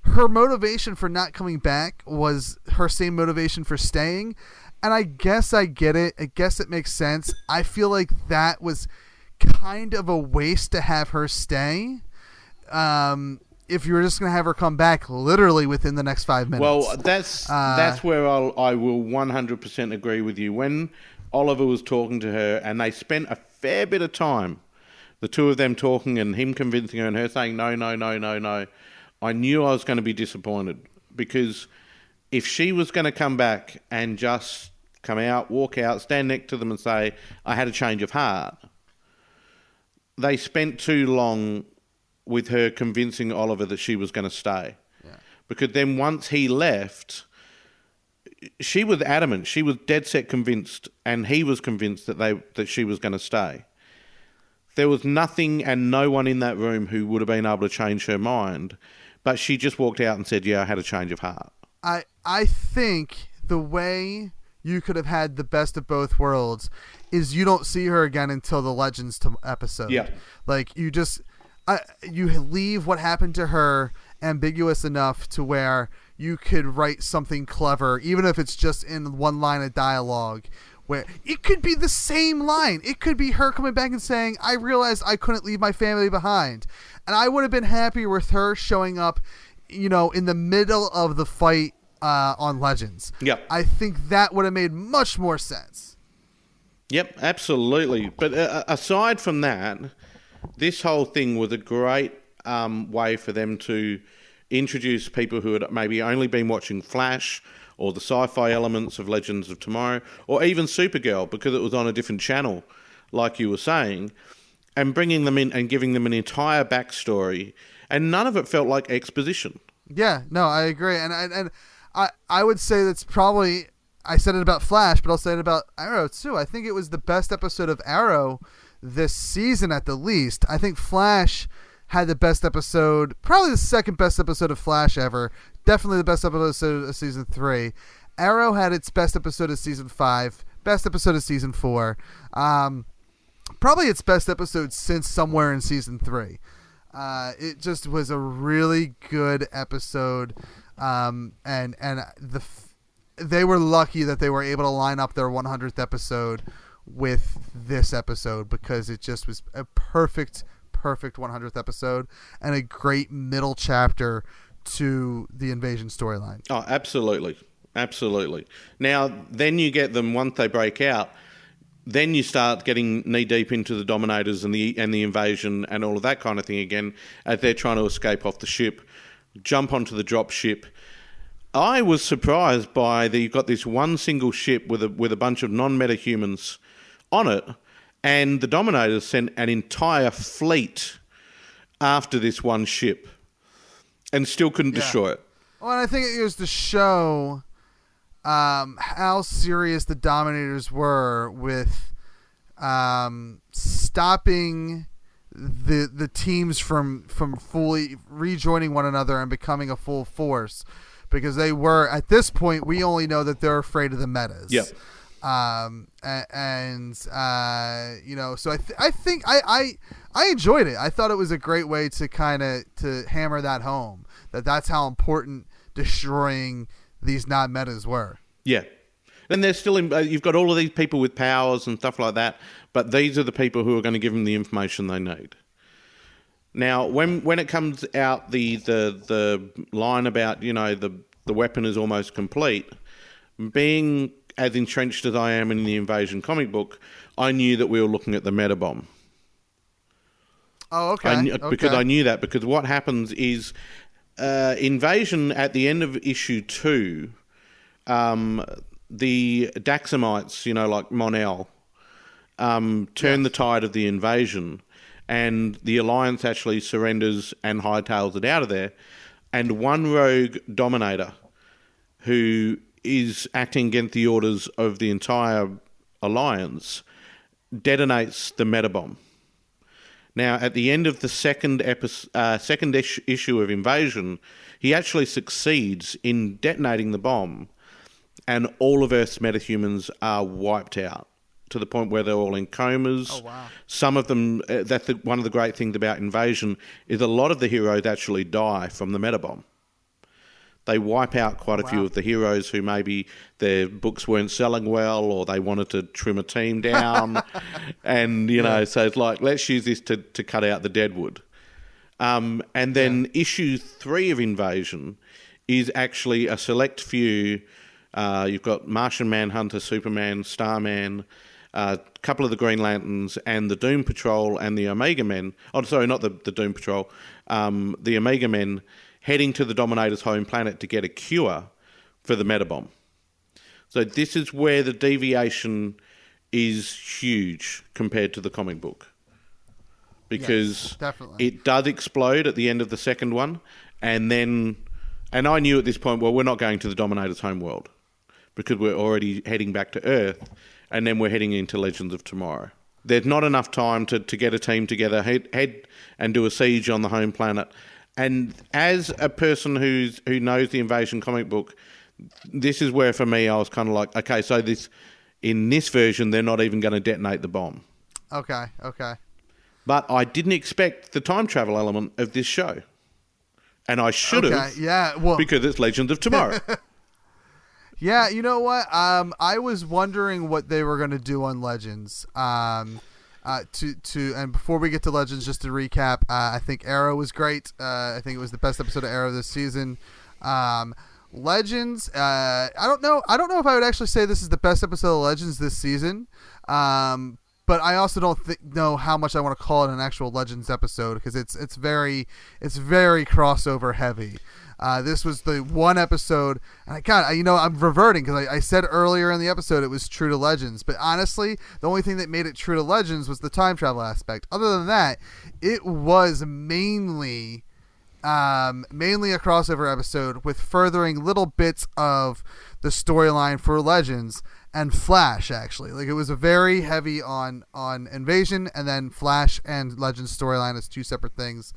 her motivation for not coming back was her same motivation for staying. And I guess I get it. I guess it makes sense. I feel like that was kind of a waste to have her stay. If you were just going to have her come back literally within the next 5 minutes. Well, that's where I will 100% agree with you. When Oliver was talking to her and they spent a fair bit of time, the two of them talking and him convincing her and her saying, no, I knew I was going to be disappointed because if she was going to come back and just come out, walk out, stand next to them and say, I had a change of heart, they spent too long with her convincing Oliver that she was going to stay. Yeah. Because then once he left, she was adamant. She was dead set convinced, and he was convinced that she was going to stay. There was nothing and no one in that room who would have been able to change her mind, but she just walked out and said, yeah, I had a change of heart. I think the way you could have had the best of both worlds is you don't see her again until the Legends episode. Yeah. Like, you just... you leave what happened to her ambiguous enough to where you could write something clever, even if it's just in one line of dialogue, where it could be the same line. It could be her coming back and saying, I realized I couldn't leave my family behind. And I would have been happier with her showing up, in the middle of the fight on Legends. Yep. I think that would have made much more sense. Yep, absolutely. But aside from that, this whole thing was a great way for them to introduce people who had maybe only been watching Flash or the sci-fi elements of Legends of Tomorrow, or even Supergirl, because it was on a different channel, like you were saying, and bringing them in and giving them an entire backstory, and none of it felt like exposition. Yeah, no, I agree, and I would say that's probably, I said it about Flash, but I'll say it about Arrow too. I think it was the best episode of Arrow this season at the least. I think Flash had the best episode, probably the second best episode of Flash ever. Definitely the best episode of season 3. Arrow had its best episode of season 5, best episode of season 4. Probably its best episode since somewhere in season 3. It just was a really good episode, and they were lucky that they were able to line up their 100th episode with this episode, because it just was a perfect 100th episode and a great middle chapter to the Invasion storyline. Oh, absolutely. Now, then you get them, once they break out, then you start getting knee deep into the Dominators and the Invasion and all of that kind of thing again, as they're trying to escape off the ship, jump onto the drop ship. I was surprised by you've got this one single ship with a bunch of non-metahumans on it, and the Dominators sent an entire fleet after this one ship and still couldn't destroy it. Well, and I think it was to show how serious the Dominators were with stopping the teams from fully rejoining one another and becoming a full force, because they were, at this point, we only know that they're afraid of the metas. Yep. So I think I enjoyed it. I thought it was a great way to kind of to hammer that home, that's how important destroying these non-metas were. Yeah. And they're still you've got all of these people with powers and stuff like that, but these are the people who are going to give them the information they need. Now, when it comes out the line about, the weapon is almost complete, being as entrenched as I am in the Invasion comic book, I knew that we were looking at the meta bomb. Oh, okay. Because I knew that, because what happens is Invasion at the end of issue 2, the Daxamites, like Mon-El, turn the tide of the Invasion, and the Alliance actually surrenders and hightails it out of there, and one rogue Dominator who is acting against the orders of the entire Alliance detonates the metabomb. Now, at the end of the second issue of Invasion, he actually succeeds in detonating the bomb, and all of Earth's metahumans are wiped out to the point where they're all in comas. Oh, wow. Some of them, one of the great things about Invasion, is a lot of the heroes actually die from the metabomb. They wipe out quite a few of the heroes who maybe their books weren't selling well, or they wanted to trim a team down. And, so it's like, let's use this to cut out the deadwood. And then issue 3 of Invasion is actually a select few. You've got Martian Manhunter, Superman, Starman, a couple of the Green Lanterns, and the Doom Patrol and the Omega Men. Oh, sorry, not the Doom Patrol. The Omega Men heading to the Dominator's home planet to get a cure for the metabomb. So this is where the deviation is huge compared to the comic book. Because it does explode at the end of the second one, and I knew at this point, well, we're not going to the Dominator's home world, because we're already heading back to Earth, and then we're heading into Legends of Tomorrow. There's not enough time to get a team together, head and do a siege on the home planet. And as a person who knows the Invasion comic book, this is where, for me, I was kind of like, okay, so in this version, they're not even going to detonate the bomb. Okay. But I didn't expect the time travel element of this show. And I should have, because it's Legends of Tomorrow. Yeah, you know what? I was wondering what they were going to do on Legends. And before we get to Legends, just to recap, I think Arrow was great. I think it was the best episode of Arrow this season. Legends, I don't know if I would actually say this is the best episode of Legends this season. But I also don't know how much I want to call it an actual Legends episode, because it's very crossover heavy. This was the one episode, and I'm reverting because I said earlier in the episode it was true to Legends, but honestly, the only thing that made it true to Legends was the time travel aspect. Other than that, it was mainly a crossover episode with furthering little bits of the storyline for Legends and Flash. Actually, like, it was a very heavy on Invasion, and then Flash and Legends storyline as two separate things.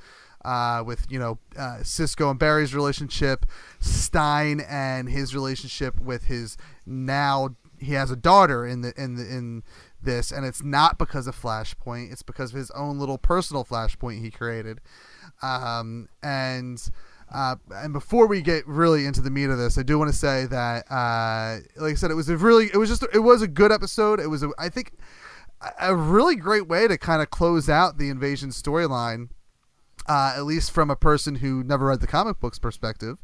With Cisco and Barry's relationship, Stein and his relationship with his, now he has a daughter in this, and it's not because of Flashpoint, it's because of his own little personal Flashpoint he created. And before we get really into the meat of this, I do want to say that, like I said, it was a good episode. It was I think a really great way to kind of close out the Invasion storyline. At least from a person who never read the comic books perspective.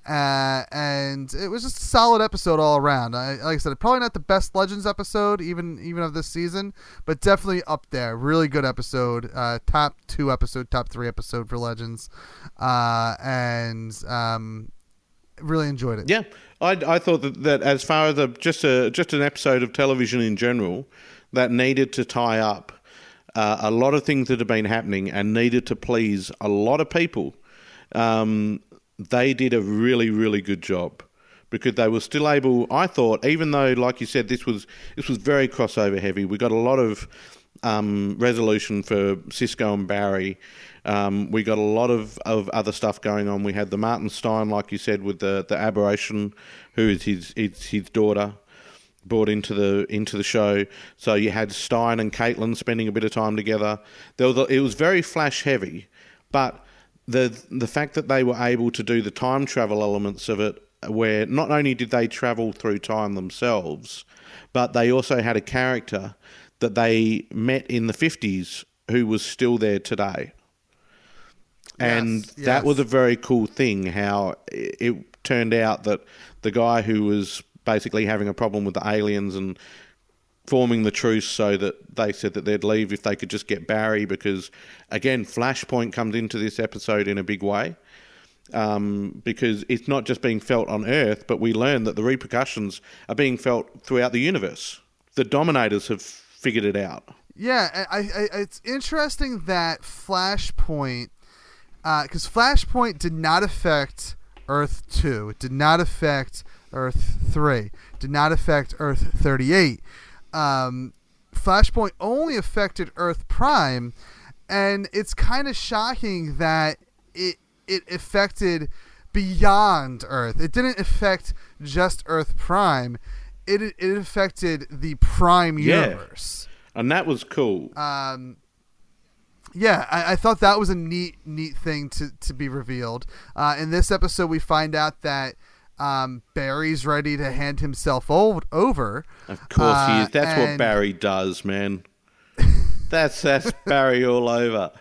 And it was just a solid episode all around. Like I said, probably not the best Legends episode, even of this season, but definitely up there. Really good episode. Top 3 episode for Legends. Really enjoyed it. Yeah, I thought that as far as just an episode of television in general that needed to tie up a lot of things that have been happening and needed to please a lot of people, they did a really, really good job, because they were still able, I thought, even though, like you said, this was very crossover heavy. We got a lot of resolution for Cisco and Barry. We got a lot of other stuff going on. We had the Martin Stein, like you said, with the aberration, who is his daughter, brought into the show. So you had Stein and Caitlin spending a bit of time together. It was very Flash heavy, but the fact that they were able to do the time travel elements of it, where not only did they travel through time themselves, but they also had a character that they met in the 50s who was still there today. And that was a very cool thing, how it turned out that the guy who was basically having a problem with the aliens and forming the truce, so that they said that they'd leave if they could just get Barry, because, again, Flashpoint comes into this episode in a big way, because it's not just being felt on Earth, but we learn that the repercussions are being felt throughout the universe. The Dominators have figured it out. Yeah, it's interesting that Flashpoint, because Flashpoint did not affect Earth 2, it did not affect Earth 3, did not affect Earth 38. Flashpoint only affected Earth Prime, and it's kind of shocking that it affected beyond Earth. It didn't affect just Earth Prime. It affected the Prime universe. And that was cool. I thought that was a neat thing to be revealed. In this episode, we find out that Barry's ready to hand himself over. Of course he is. That's what Barry does, man. That's Barry all over.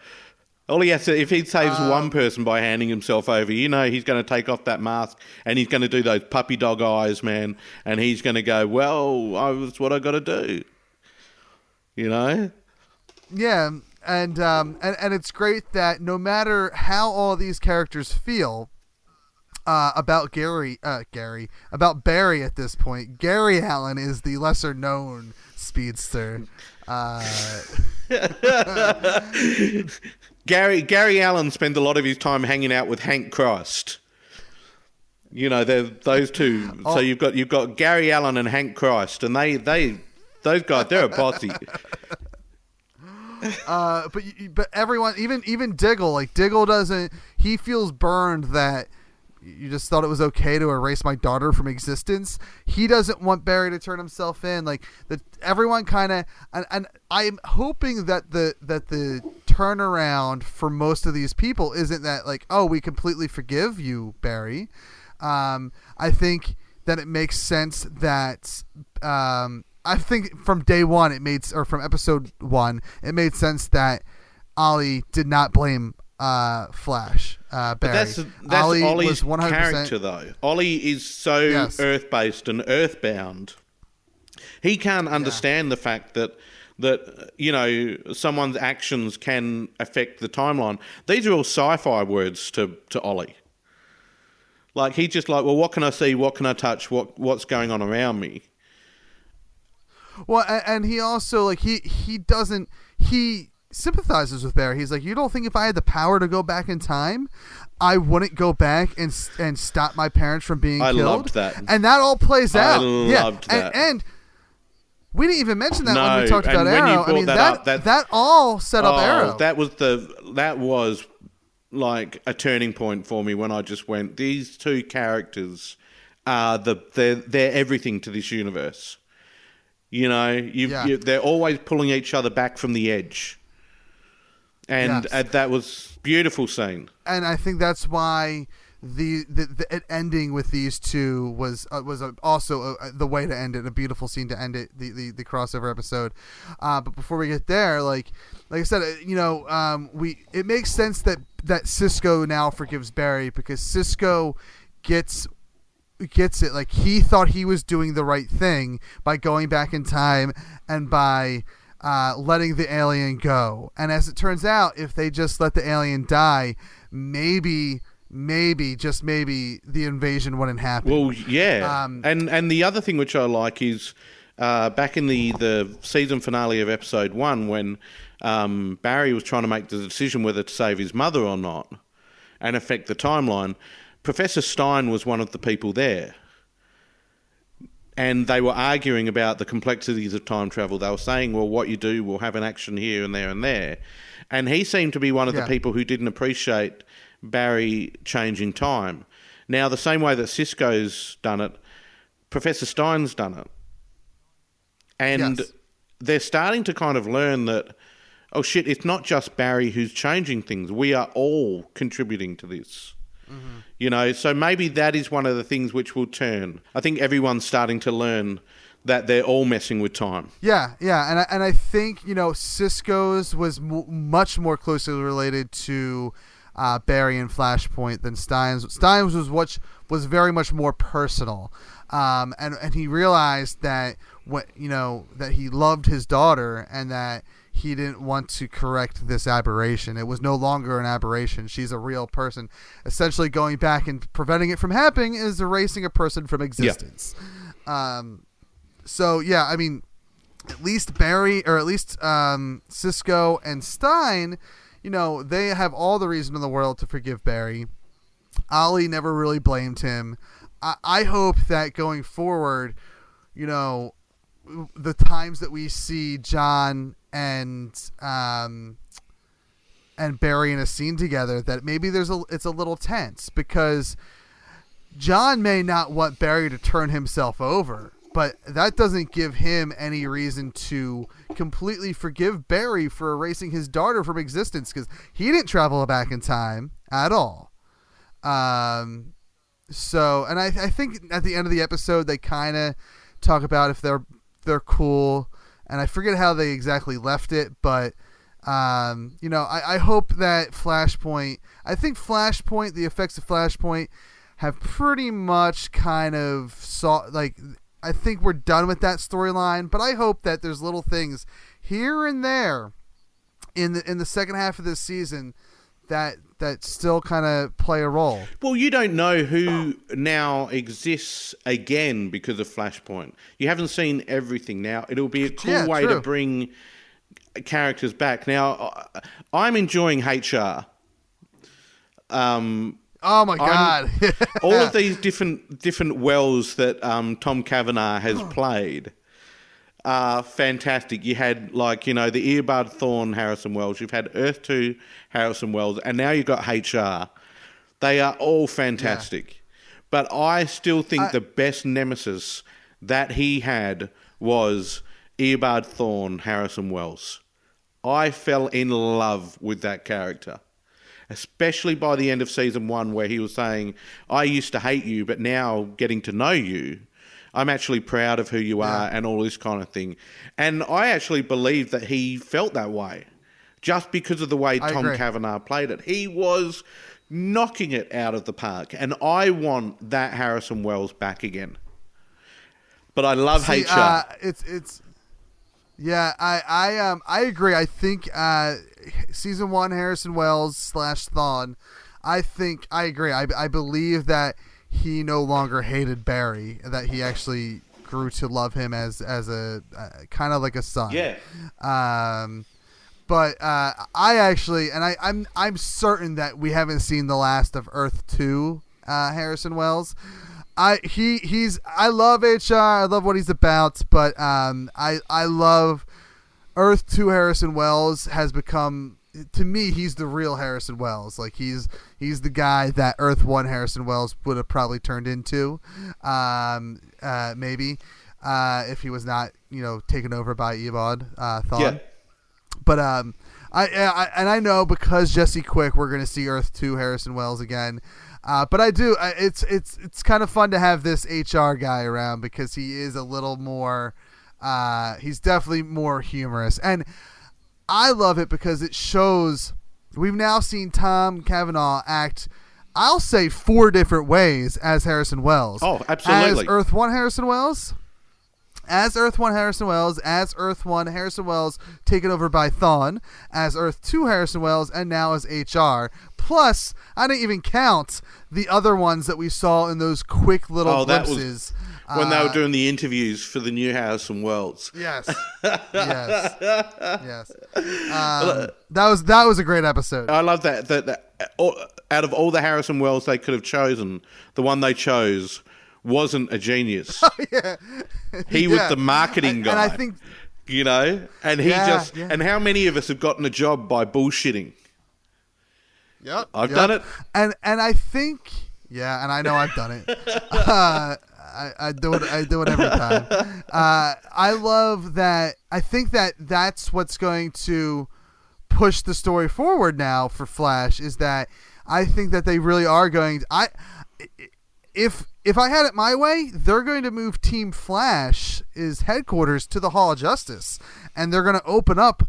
All he has to, if he saves one person by handing himself over, he's going to take off that mask and he's going to do those puppy dog eyes, man. And he's going to go, well, that's what I got to do. Yeah. And it's great that no matter how all these characters feel about Barry at this point, Gary Allen is the lesser known speedster. Gary Allen spends a lot of his time hanging out with Hank Christ. They're those two. Oh. So you've got Gary Allen and Hank Christ, and those guys, they're a posse. But everyone, even Diggle, Diggle doesn't. He feels burned that you just thought it was okay to erase my daughter from existence. He doesn't want Barry to turn himself in. Everyone kind of, and I'm hoping that the turnaround for most of these people isn't that we completely forgive you, Barry. I think that it makes sense that I think from day one from episode 1 it made sense that Ollie did not blame Flash. Barry. But that's Ollie Ollie's was 100%. character, though. Ollie is so earth-based and earthbound. He can't understand the fact that someone's actions can affect the timeline. These are all sci-fi words to Ollie. Like, he's just like, well, what can I see? What can I touch? What's going on around me? Well, and he also, like, he sympathizes with Barry. He's like, you don't think if I had the power to go back in time, I wouldn't go back and stop my parents from being killed? I loved that. And that all plays out. I loved that. And we didn't even mention that when we talked about Arrow. I mean, that all set up Arrow. That was like a turning point for me when I just went, these two characters are they're everything to this universe. You know, they're always pulling each other back from the edge. And that was beautiful scene. And I think that's why the ending with these two was also the way to end it, a beautiful scene to end it, the crossover episode. But before we get there, like I said, it makes sense that Cisco now forgives Barry, because Cisco gets it. Like, he thought he was doing the right thing by going back in time and by letting the alien go. And as it turns out, if they just let the alien die, maybe just maybe the invasion wouldn't happen. Well, yeah. And the other thing which I like is back in the season finale of episode 1, when Barry was trying to make the decision whether to save his mother or not and affect the timeline, Professor Stein was one of the people there. And they were arguing about the complexities of time travel. They were saying, well, what you do will have an action here and there and there. And he seemed to be one of the people who didn't appreciate Barry changing time. Now, the same way that Cisco's done it, Professor Stein's done it. And they're starting to kind of learn that, oh shit, it's not just Barry who's changing things. We are all contributing to this. Mm-hmm. You know, so maybe that is one of the things which will turn. I think everyone's starting to learn that they're all messing with time. Yeah, and I think, Cisco's was much more closely related to Barry and Flashpoint than Stein's. Stein's was very much more personal, and he realized that that he loved his daughter and that he didn't want to correct this aberration. It was no longer an aberration. She's a real person. Essentially, going back and preventing it from happening is erasing a person from existence. Yeah. So yeah, I mean, at least Barry, or at least Cisco and Stein, they have all the reason in the world to forgive Barry. Ollie never really blamed him. I hope that going forward, the times that we see John and Barry in a scene together, that maybe it's a little tense, because John may not want Barry to turn himself over, but that doesn't give him any reason to completely forgive Barry for erasing his daughter from existence, because he didn't travel back in time at all. So, and I think at the end of the episode, they kind of talk about if they're cool, and I forget how they exactly left it, but I hope that Flashpoint, the effects of Flashpoint have pretty much kind of I think we're done with that storyline, but I hope that there's little things here and there in the second half of this season that still kind of play a role. Well, you don't know who now exists again because of Flashpoint. You haven't seen everything now. It'll be a cool way to bring characters back. Now, I'm enjoying HR. Oh my God! All of these different wells that Tom Cavanagh has played are fantastic. You had the Earbud Thorne Harrison Wells. You've had Earth 2 Harrison Wells, and now you've got HR. They are all fantastic. Yeah. But I still think the best nemesis that he had was Earbud Thorne Harrison Wells. I fell in love with that character, especially by the end of season 1, where he was saying, I used to hate you, but now getting to know you, I'm actually proud of who you are, and all this kind of thing. And I actually believe that he felt that way just because of the way Tom Cavanagh played it. He was knocking it out of the park, and I want that Harrison Wells back again. But I love HR. I agree. I think season 1 Harrison Wells / Thawne, I agree. I believe that he no longer hated Barry, that he actually grew to love him as a kind of like a son. Yeah. But I actually, and I'm certain that we haven't seen the last of Earth 2, Harrison Wells. I love HR. I love what he's about, but I love Earth 2 Harrison Wells has become, to me, he's the real Harrison Wells. Like he's the guy that Earth 1 Harrison Wells would have probably turned into, maybe, if he was not, taken over by Evod Thawne. Yeah. But I know because Jesse Quick, we're going to see Earth 2 Harrison Wells again. But I do. It's kind of fun to have this HR guy around because he is a little more. He's definitely more humorous, and I love it because it shows. We've now seen Tom Cavanaugh act, I'll say, 4 different ways as Harrison Wells. Oh, absolutely. As Earth 1 Harrison Wells. As Earth 1 Harrison Wells, as Earth 1 Harrison Wells taken over by Thawne, as Earth 2 Harrison Wells, and now as HR. Plus, I didn't even count the other ones that we saw in those quick little glimpses. When they were doing the interviews for the new Harrison Wells. Yes. Yes. That was a great episode. I love that out of all the Harrison Wells they could have chosen, the one they chose wasn't a genius. Yeah. He was the marketing guy. And I think, and and how many of us have gotten a job by bullshitting? Yep. I've done it. And I think, and I know I've done it. I do it every time. I love that. I think that's what's going to push the story forward now for Flash, is that I think that they really are going to, if I had it my way, they're going to move Team Flash's headquarters to the Hall of Justice, and they're going to open up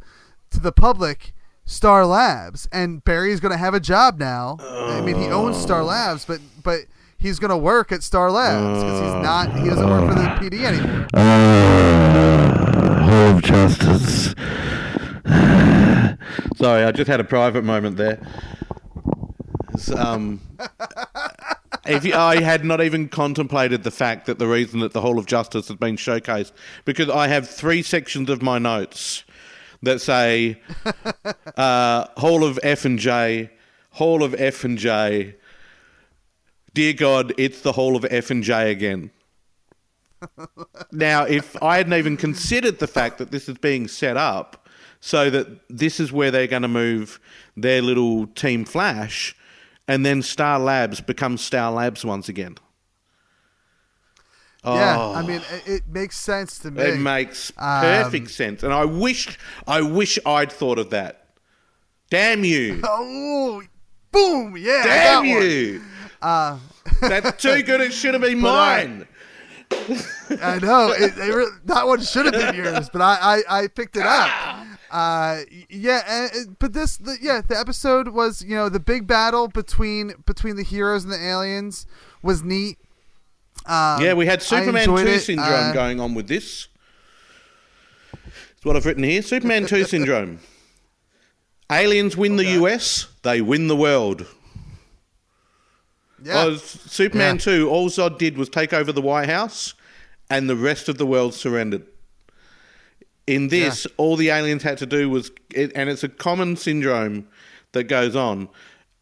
to the public Star Labs, and Barry's going to have a job now. I mean, he owns Star Labs, but he's going to work at Star Labs because he doesn't work for the PD anymore. Hall of Justice. Sorry, I just had a private moment there. I had not even contemplated the fact that the reason that the Hall of Justice has been showcased, because I have 3 sections of my notes that say Hall of F and J, Hall of F and J. Dear God, it's the Hall of F and J again. Now, if I hadn't even considered the fact that this is being set up so that this is where they're going to move their little Team Flash, and then Star Labs becomes Star Labs once again. Yeah, I mean, it makes sense to me. It makes perfect sense, and I wish I'd thought of that. Damn you! Oh, boom! Yeah, damn you! That's too good. It should have been mine. I know that one should have been yours, but I picked it up. But the episode was, the big battle between the heroes and the aliens was neat. We had Superman 2 syndrome going on with this. That's what I've written here. Superman 2 syndrome. Aliens win the US, they win the world. Yeah. Superman 2, all Zod did was take over the White House and the rest of the world surrendered. In this, all the aliens had to do was, and it's a common syndrome that goes on,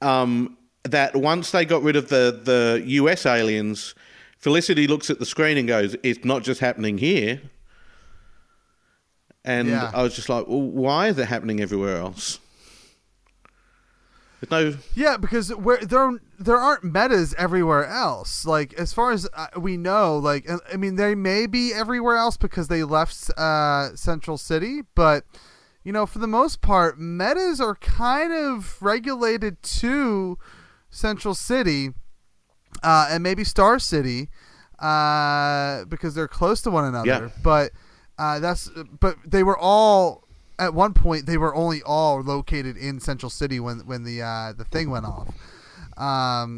that once they got rid of the US aliens, Felicity looks at the screen and goes, it's not just happening here. And I was just like, well, why is it happening everywhere else? Because there aren't metas everywhere else. Like, as far as we know, they may be everywhere else because they left Central City, but for the most part, metas are kind of regulated to Central City and maybe Star City because they're close to one another. But they were all. At one point, they were only all located in Central City when the thing went off.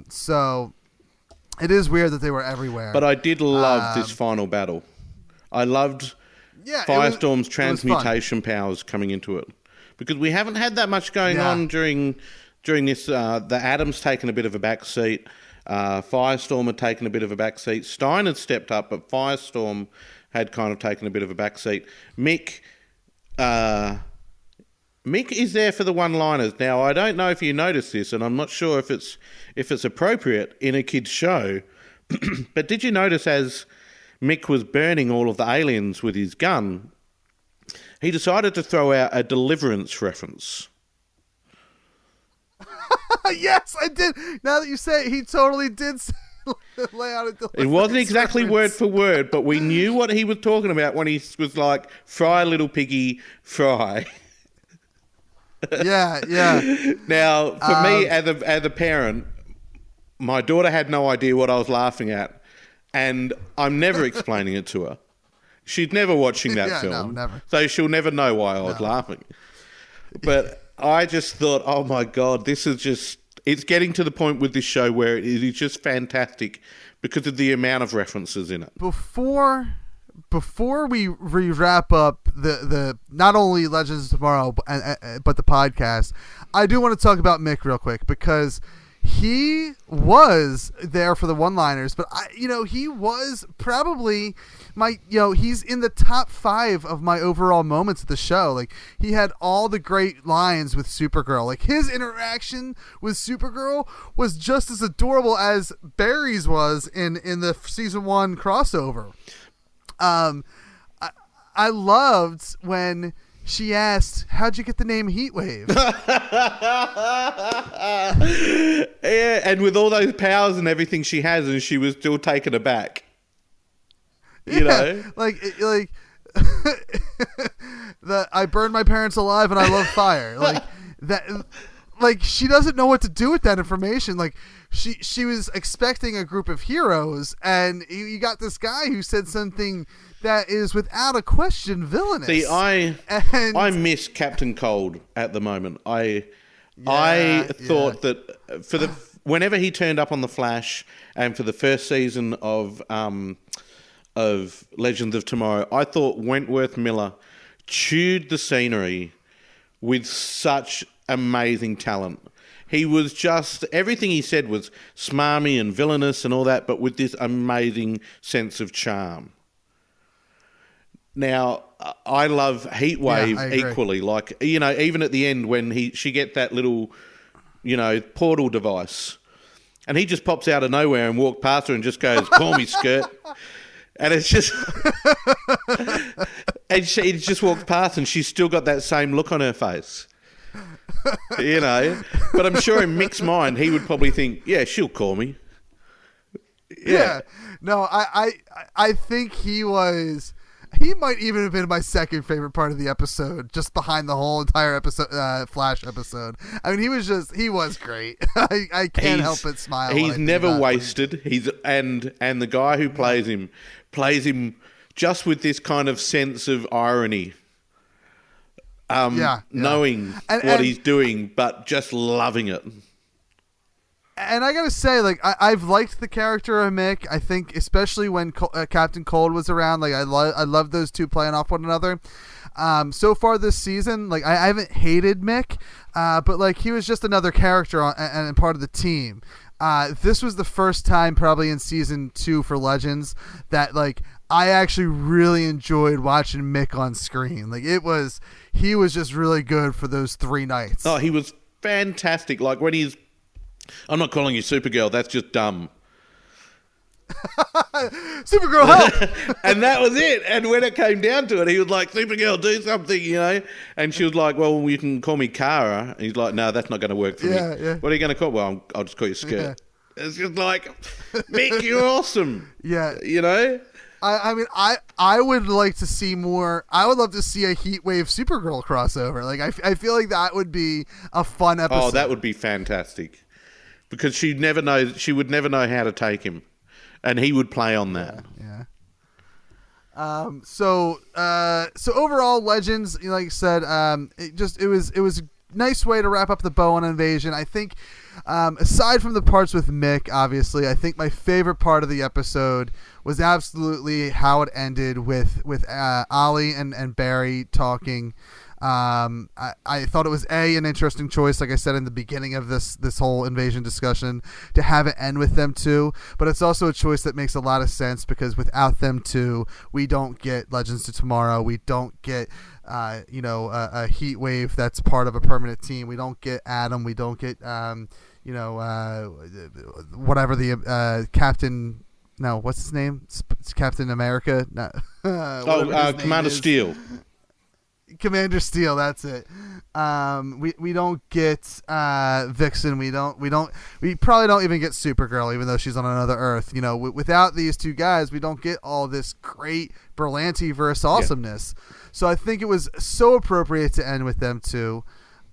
So it is weird that they were everywhere. But I did love this final battle. I loved Firestorm's transmutation powers coming into it, because we haven't had that much going on during this. The Atom's taken a bit of a back seat. Firestorm had taken a bit of a backseat. Stein had stepped up, but Firestorm had kind of taken a bit of a backseat. Mick is there for the one-liners. Now, I don't know if you noticed this, and I'm not sure if it's appropriate in a kid's show, but did you notice as Mick was burning all of the aliens with his gun, he decided to throw out a Deliverance reference? Yes, I did. Now that you say it, he totally did lay out a Deliverance. It wasn't exactly reference. word for word, but we knew what he was talking about when he was like, "Fry, little piggy, fry." Yeah. Now, for me, as a parent, my daughter had no idea what I was laughing at, and I'm never explaining it to her. She's never watching that film, no, never. so she'll never know why I was laughing. But I just thought, oh my God, this is just—it's getting to the point with this show where it is just fantastic because of the amount of references in it. Before we wrap up the not only Legends of Tomorrow but the podcast, I do want to talk about Mick real quick because he was there for the one-liners, but he was probably he's in the top 5 of my overall moments of the show. Like, he had all the great lines with Supergirl. Like, his interaction with Supergirl was just as adorable as Barry's was in the season 1 crossover. I loved when she asked, "How'd you get the name Heatwave?" Yeah, and with all those powers and everything she has, and she was still taken aback. You know, like I burned my parents alive and I love fire. Like that. Like, she doesn't know what to do with that information. Like, she was expecting a group of heroes, and you got this guy who said something that is without a question villainous. See, I miss Captain Cold at the moment. I thought that whenever he turned up on the Flash, and for the first season of Legends of Tomorrow, I thought Wentworth Miller chewed the scenery with such amazing talent. He was just, everything he said was smarmy and villainous and all that, but with this amazing sense of charm. Now, I love Heatwave equally. Like, even at the end when she gets that little, portal device, and he just pops out of nowhere and walks past her and just goes, "Call me skirt." And it's just, and she just walks past and she's still got that same look on her face. But I'm sure in Mick's mind he would probably think, yeah, she'll call me. Yeah. No, I think he might even have been my second favorite part of the episode, just behind the whole entire episode, Flash episode. I mean, he was great. I can't help but smile. He's never wasted. And the guy who plays him just with this kind of sense of irony. Knowing what he's doing, but just loving it. And I gotta say, like, I've liked the character of Mick. I think, especially when Captain Cold was around, like, I love those two playing off one another. So far this season, like, I haven't hated Mick, but like, he was just another character and part of the team. This was the first time, probably in season 2 for Legends, that like I actually really enjoyed watching Mick on screen. Like, he was just really good for those 3 nights. Oh, he was fantastic. Like, when I'm not calling you Supergirl, that's just dumb. Supergirl, help! And that was it. And when it came down to it, he was like, "Supergirl, do something," And she was like, "Well, you can call me Kara." And he's like, "No, that's not going to work for me." Yeah. What are you going to call? Well, I'll just call you Skirt. Yeah. It's just like, Mick, you're awesome. Yeah. I mean, I would like to see more. I would love to see a Heatwave Supergirl crossover. Like, I feel like that would be a fun episode. Oh, that would be fantastic. Because she would never know how to take him. And he would play on that. Yeah. So overall, Legends, like I said, it was a nice way to wrap up the bow on Invasion. I think, aside from the parts with Mick, obviously, I think my favorite part of the episode was absolutely how it ended with Ollie and Barry talking. I thought it was an interesting choice, like I said in the beginning of this whole invasion discussion, to have it end with them two. But it's also a choice that makes a lot of sense because without them two, we don't get Legends of Tomorrow. We don't get a Heat Wave that's part of a permanent team. We don't get Adam. We don't get whatever the Captain. No, what's his name? It's Captain America. No. Commander Steel. Commander Steel, that's it. We don't get Vixen. We probably don't even get Supergirl, even though she's on another Earth. Without these two guys, we don't get all this great Berlanti verse awesomeness. Yeah. So I think it was so appropriate to end with them too.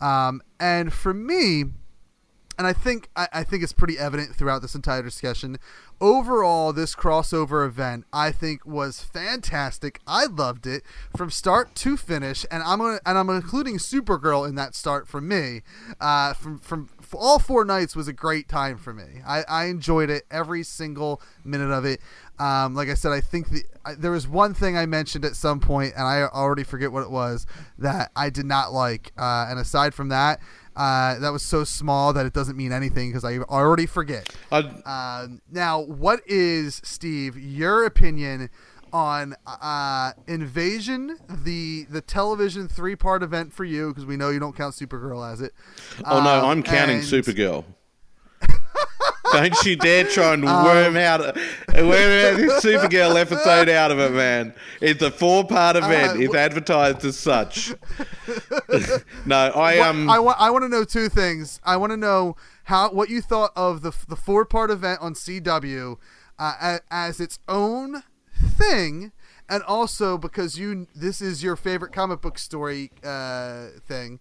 And for me, and I think it's pretty evident throughout this entire discussion, overall, this crossover event I think was fantastic. I loved it from start to finish, and I'm including Supergirl in that start for me. From all 4 nights was a great time for me. I enjoyed it, every single minute of it. Like I said, I think there was one thing I mentioned at some point, and I already forget what it was, that I did not like. And aside from that, that was so small that it doesn't mean anything because I already forget. Now, what is, Steve, your opinion on Invasion, the television 3-part event for you? Because we know you don't count Supergirl as it. Oh, no, I'm counting Supergirl. Don't you dare try and worm out this Supergirl episode out of it, man. It's a 4-part event. It's advertised as such. No, I want to know 2 things. I want to know what you thought of the 4-part event on CW as its own thing, and also because this is your favorite comic book story thing.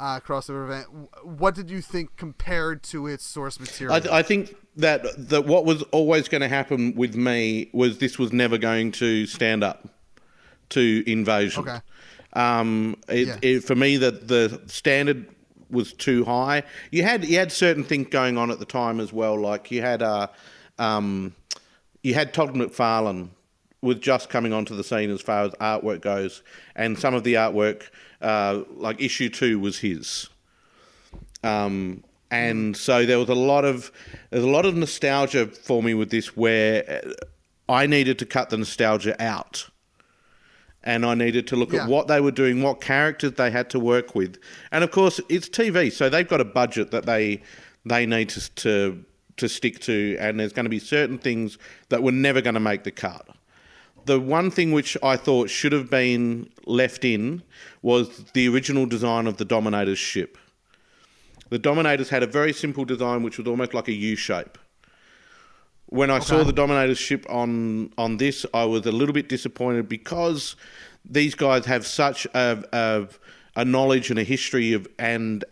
Crossover event. What did you think compared to its source material? I think that what was always going to happen with me was this was never going to stand up to Invasion. Okay. For me, that the standard was too high. You had certain things going on at the time as well. Like you had Todd McFarlane was just coming onto the scene as far as artwork goes, and some of the artwork, like issue 2, was his. And so there was a lot of nostalgia for me with this, where I needed to cut the nostalgia out, and I needed to look at what they were doing, what characters they had to work with, and of course it's TV, so they've got a budget that they need to stick to, and there's going to be certain things that were never going to make the cut. The one thing which I thought should have been left in was the original design of the Dominator's ship. The Dominators had a very simple design, which was almost like a U shape. When I saw the Dominator's ship on this, I was a little bit disappointed because these guys have such a knowledge and a history of and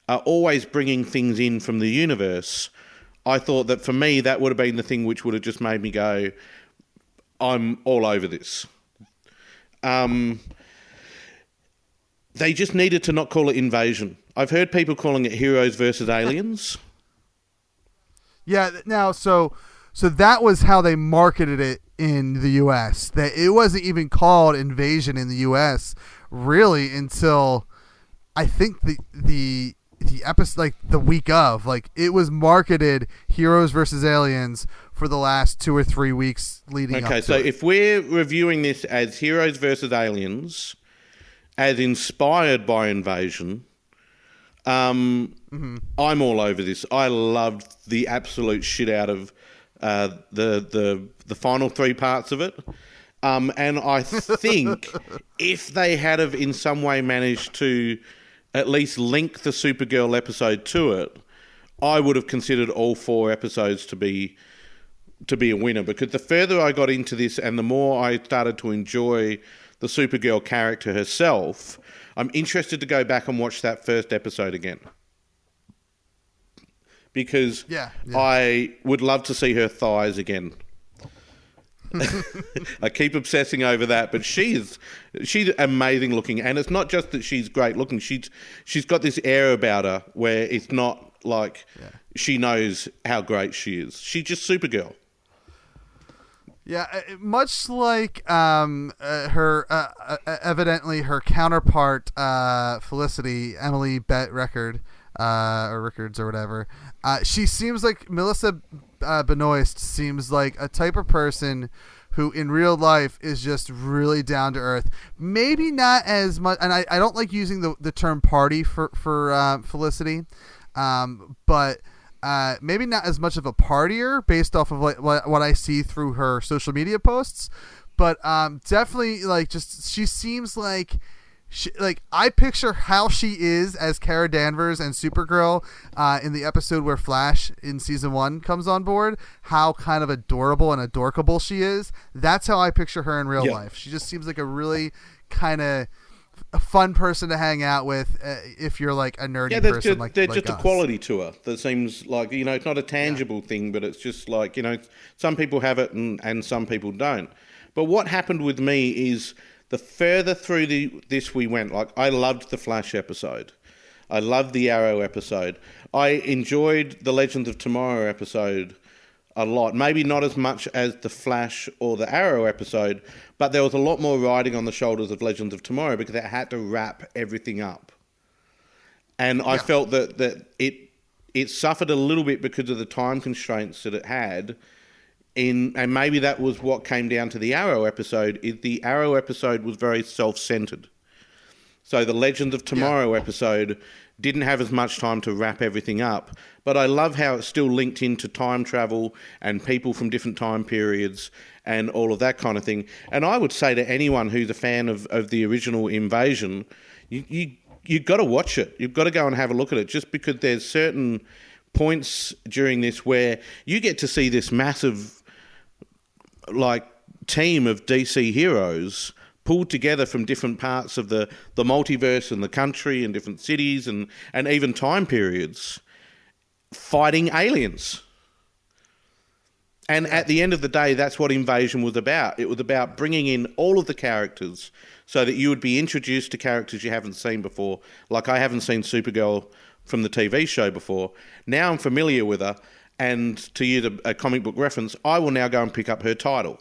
are always bringing things in from the universe. I thought that for me, that would have been the thing which would have just made me go, I'm all over this. They just needed to not call it Invasion. I've heard people calling it Heroes versus Aliens. Yeah, now, so that was how they marketed it in the U.S. That it wasn't even called Invasion in the U.S. really until I think the episode, like the week of, like it was marketed Heroes versus Aliens for the last 2 or 3 weeks leading up to it. Okay, so if we're reviewing this as Heroes versus Aliens, as inspired by Invasion, I'm all over this. I loved the absolute shit out of the final 3 parts of it. And I think if they had have in some way managed to at least link the Supergirl episode to it, I would have considered all 4 episodes to be a winner, because the further I got into this and the more I started to enjoy the Supergirl character herself, I'm interested to go back and watch that first episode again. Because I would love to see her thighs again. I keep obsessing over that, but she's amazing looking, and it's not just that she's great looking. She's got this air about her where it's not like she knows how great she is. She's just Supergirl. Yeah, much like her evidently her counterpart Felicity, Emily Record or Rickards or whatever. She seems like Melissa Benoist seems like a type of person who in real life is just really down to earth. Maybe not as much, and I don't like using the term party for Felicity, but maybe not as much of a partier based off of what I see through her social media posts, but definitely like just she seems like I picture how she is as Kara Danvers and Supergirl in the episode where Flash in season 1 comes on board, how kind of adorable and adorkable she is. That's how I picture her in real life. She just seems like a really kind of a fun person to hang out with if you're like a nerdy person. There's like just us. a quality to her that seems like, it's not a tangible thing, but it's just like, some people have it and some people don't. But what happened with me is the further through this we went, like I loved the Flash episode. I loved the Arrow episode. I enjoyed the Legends of Tomorrow episode a lot. Maybe not as much as the Flash or the Arrow episode, but there was a lot more riding on the shoulders of Legends of Tomorrow because it had to wrap everything up. And I felt that it suffered a little bit because of the time constraints that it had. And maybe that was what came down to the Arrow episode, is the Arrow episode was very self-centered. So the Legends of Tomorrow episode didn't have as much time to wrap everything up. But I love how it still linked into time travel and people from different time periods and all of that kind of thing. And I would say to anyone who's a fan of the original Invasion, you've got to watch it. You've got to go and have a look at it, just because there's certain points during this where you get to see this massive team of DC heroes pulled together from different parts of the multiverse and the country and different cities and even time periods fighting aliens. And at the end of the day, that's what Invasion was about. It was about bringing in all of the characters so that you would be introduced to characters you haven't seen before. Like I haven't seen Supergirl from the TV show before. Now I'm familiar with her. And to use a comic book reference, I will now go and pick up her title.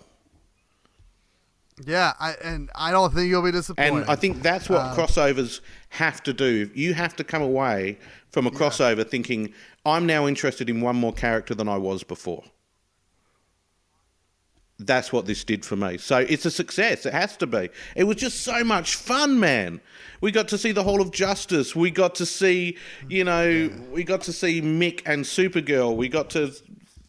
Yeah, I don't think you'll be disappointed. And I think that's what crossovers have to do. You have to come away from a crossover thinking, I'm now interested in one more character than I was before. That's what this did for me. So it's a success. It has to be. It was just so much fun, man. We got to see the Hall of Justice. We got to see, we got to see Mick and Supergirl. We got to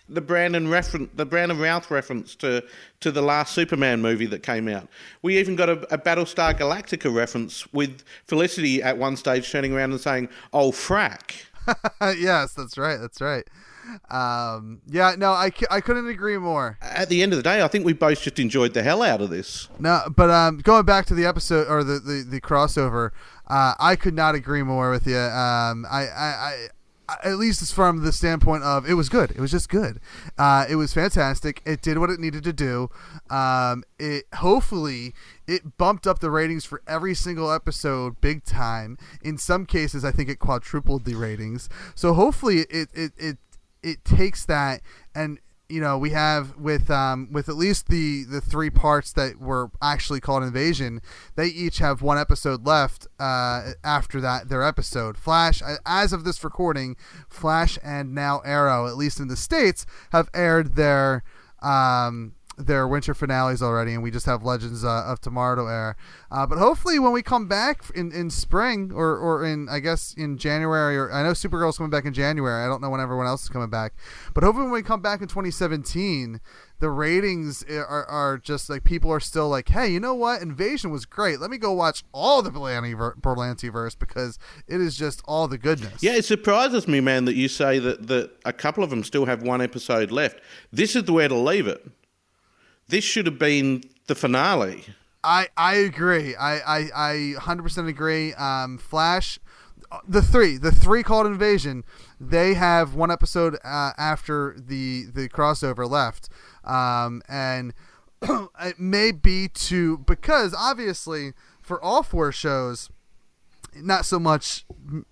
the Brandon Routh reference to the last Superman movie that came out. We even got a Battlestar Galactica reference with Felicity at one stage turning around and saying, "Oh, frack." Yes, that's right. That's right. I couldn't agree more. At the end of the day, I think we both just enjoyed the hell out of this. No, but going back to the episode or the crossover, I could not agree more with you. I at least it's from the standpoint of it was good. It was just good. It was fantastic. It did what it needed to do. Hopefully it bumped up the ratings for every single episode big time. In some cases, I think it quadrupled the ratings. So hopefully it takes that, and we have with at least the 3 parts that were actually called Invasion, they each have 1 episode left after their episode. Flash, as of this recording, Flash and now Arrow, at least in the States, have aired their winter finales already, and we just have Legends of Tomorrow to air. But hopefully when we come back in spring or in, I guess, in January, or I know Supergirl's coming back in January. I don't know when everyone else is coming back. But hopefully when we come back in 2017, the ratings are just like, people are still like, hey, you know what? Invasion was great. Let me go watch all the Berlanti-verse because it is just all the goodness. Yeah, it surprises me, man, that you say that a couple of them still have 1 episode left. This is the way to leave it. This should have been the finale. I agree. I 100% agree. Flash, the three called Invasion, they have 1 episode after the crossover left, and it may be because obviously for all 4 shows, not so much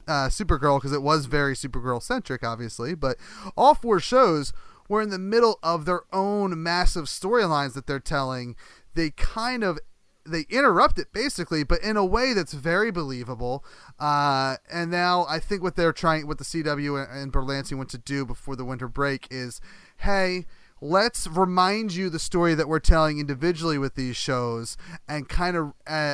Supergirl because it was very Supergirl centric, obviously, but all 4 shows were in the middle of their own massive storylines that they're telling, they interrupt it basically, but in a way that's very believable. And now I think what the CW and Berlanti want to do before the winter break is, hey, let's remind you the story that we're telling individually with these shows and kind of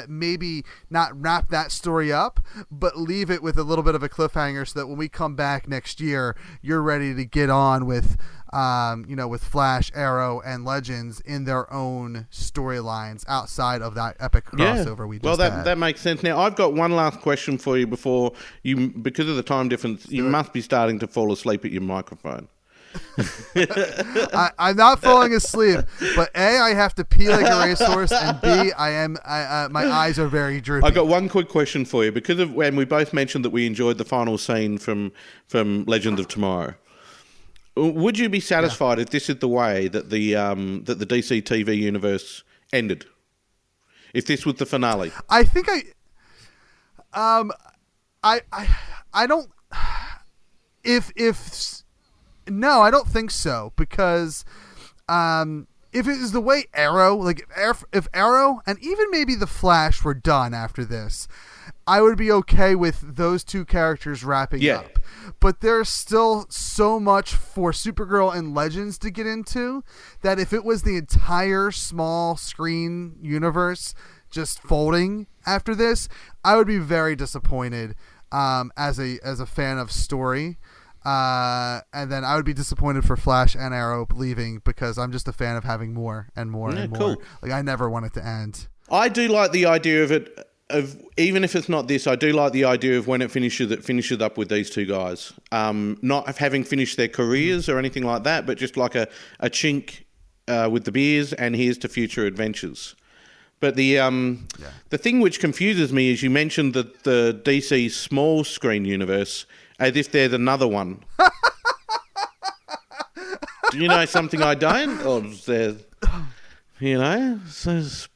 maybe not wrap that story up, but leave it with a little bit of a cliffhanger so that when we come back next year, you're ready to get on with, with Flash, Arrow, and Legends in their own storylines outside of that epic crossover we just had. That makes sense. Now, I've got one last question for you before you, because of the time difference, you must be starting to fall asleep at your microphone. I'm not falling asleep, but A, I have to pee like a racehorse, and B, my eyes are very droopy. I got one quick question for you, because of when we both mentioned that we enjoyed the final scene from Legend of Tomorrow. Would you be satisfied if this is the way that the DC TV universe ended? If this was the finale? I think I don't. No, I don't think so, because if it is the way Arrow, like if Arrow and even maybe the Flash were done after this, I would be okay with those two characters wrapping up. But there's still so much for Supergirl and Legends to get into that if it was the entire small screen universe just folding after this, I would be very disappointed as a fan of story. And then I would be disappointed for Flash and Arrow leaving, because I'm just a fan of having more and more and more. Cool. Like, I never want it to end. I do like the idea of it. Even if it's not this, I do like the idea of when it finishes up with these two guys. Not having finished their careers or anything like that, but just like a chink with the beers, and here's to future adventures. But the thing which confuses me is you mentioned that the DC small screen universe, as if there's another one. Do you know something I don't? Or is there, there's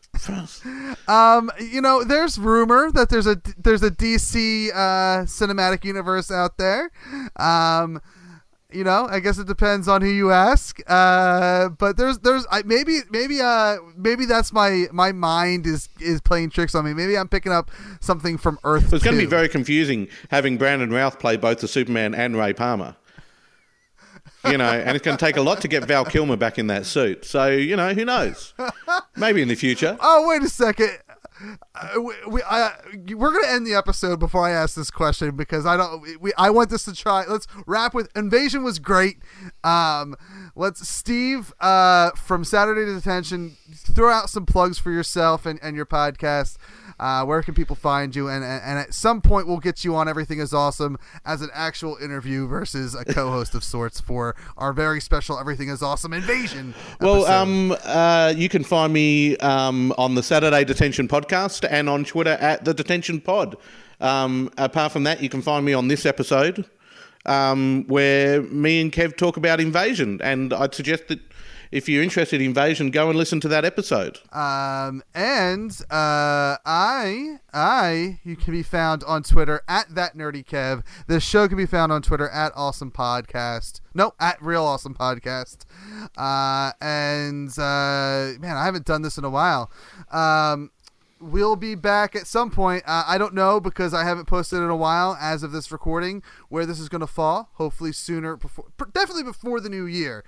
rumor that there's a DC cinematic universe out there. I guess it depends on who you ask. But maybe that's my mind is playing tricks on me. Maybe I'm picking up something from Earth. So it's going to be very confusing having Brandon Routh play both the Superman and Ray Palmer. And it's going to take a lot to get Val Kilmer back in that suit. So, who knows? Maybe in the future. Oh, wait a second. We're going to end the episode before I ask this question, because I want this to try. Let's wrap with Invasion was great. Let's Steve from Saturday Detention, throw out some plugs for yourself and your podcast. Where can people find you? And at some point we'll get you on Everything is Awesome as an actual interview versus a co-host of sorts for our very special Everything is Awesome Invasion episode. Well, you can find me on the Saturday Detention podcast and on Twitter at the Detention Pod. Apart from that, you can find me on this episode where me and Kev talk about Invasion, and I'd suggest that if you're interested in Invasion, go and listen to that episode. You can be found on Twitter at ThatNerdyKev. This show can be found on Twitter at Awesome Podcast. No, at Real Awesome Podcast. Man, I haven't done this in a while. We'll be back at some point. I don't know, because I haven't posted in a while as of this recording where this is going to fall. Hopefully sooner, definitely before the new year.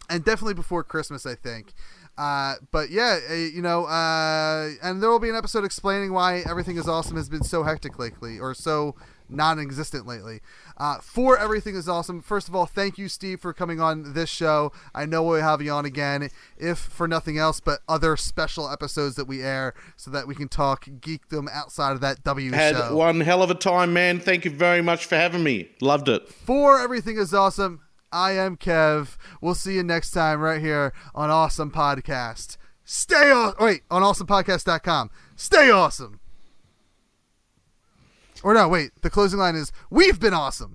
And definitely before Christmas, I think. But yeah, and there will be an episode explaining why Everything is Awesome has been so hectic lately, or so non-existent lately. For Everything is Awesome, first of all, thank you, Steve, for coming on this show. I know we'll have you on again, if for nothing else but other special episodes that we air, so that we can talk geekdom outside of that show. Had one hell of a time, man. Thank you very much for having me. Loved it. For Everything is Awesome, I am Kev. We'll see you next time right here on Awesome Podcast. Stay on awesomepodcast.com. Stay awesome. Or no, wait. The closing line is, we've been awesome.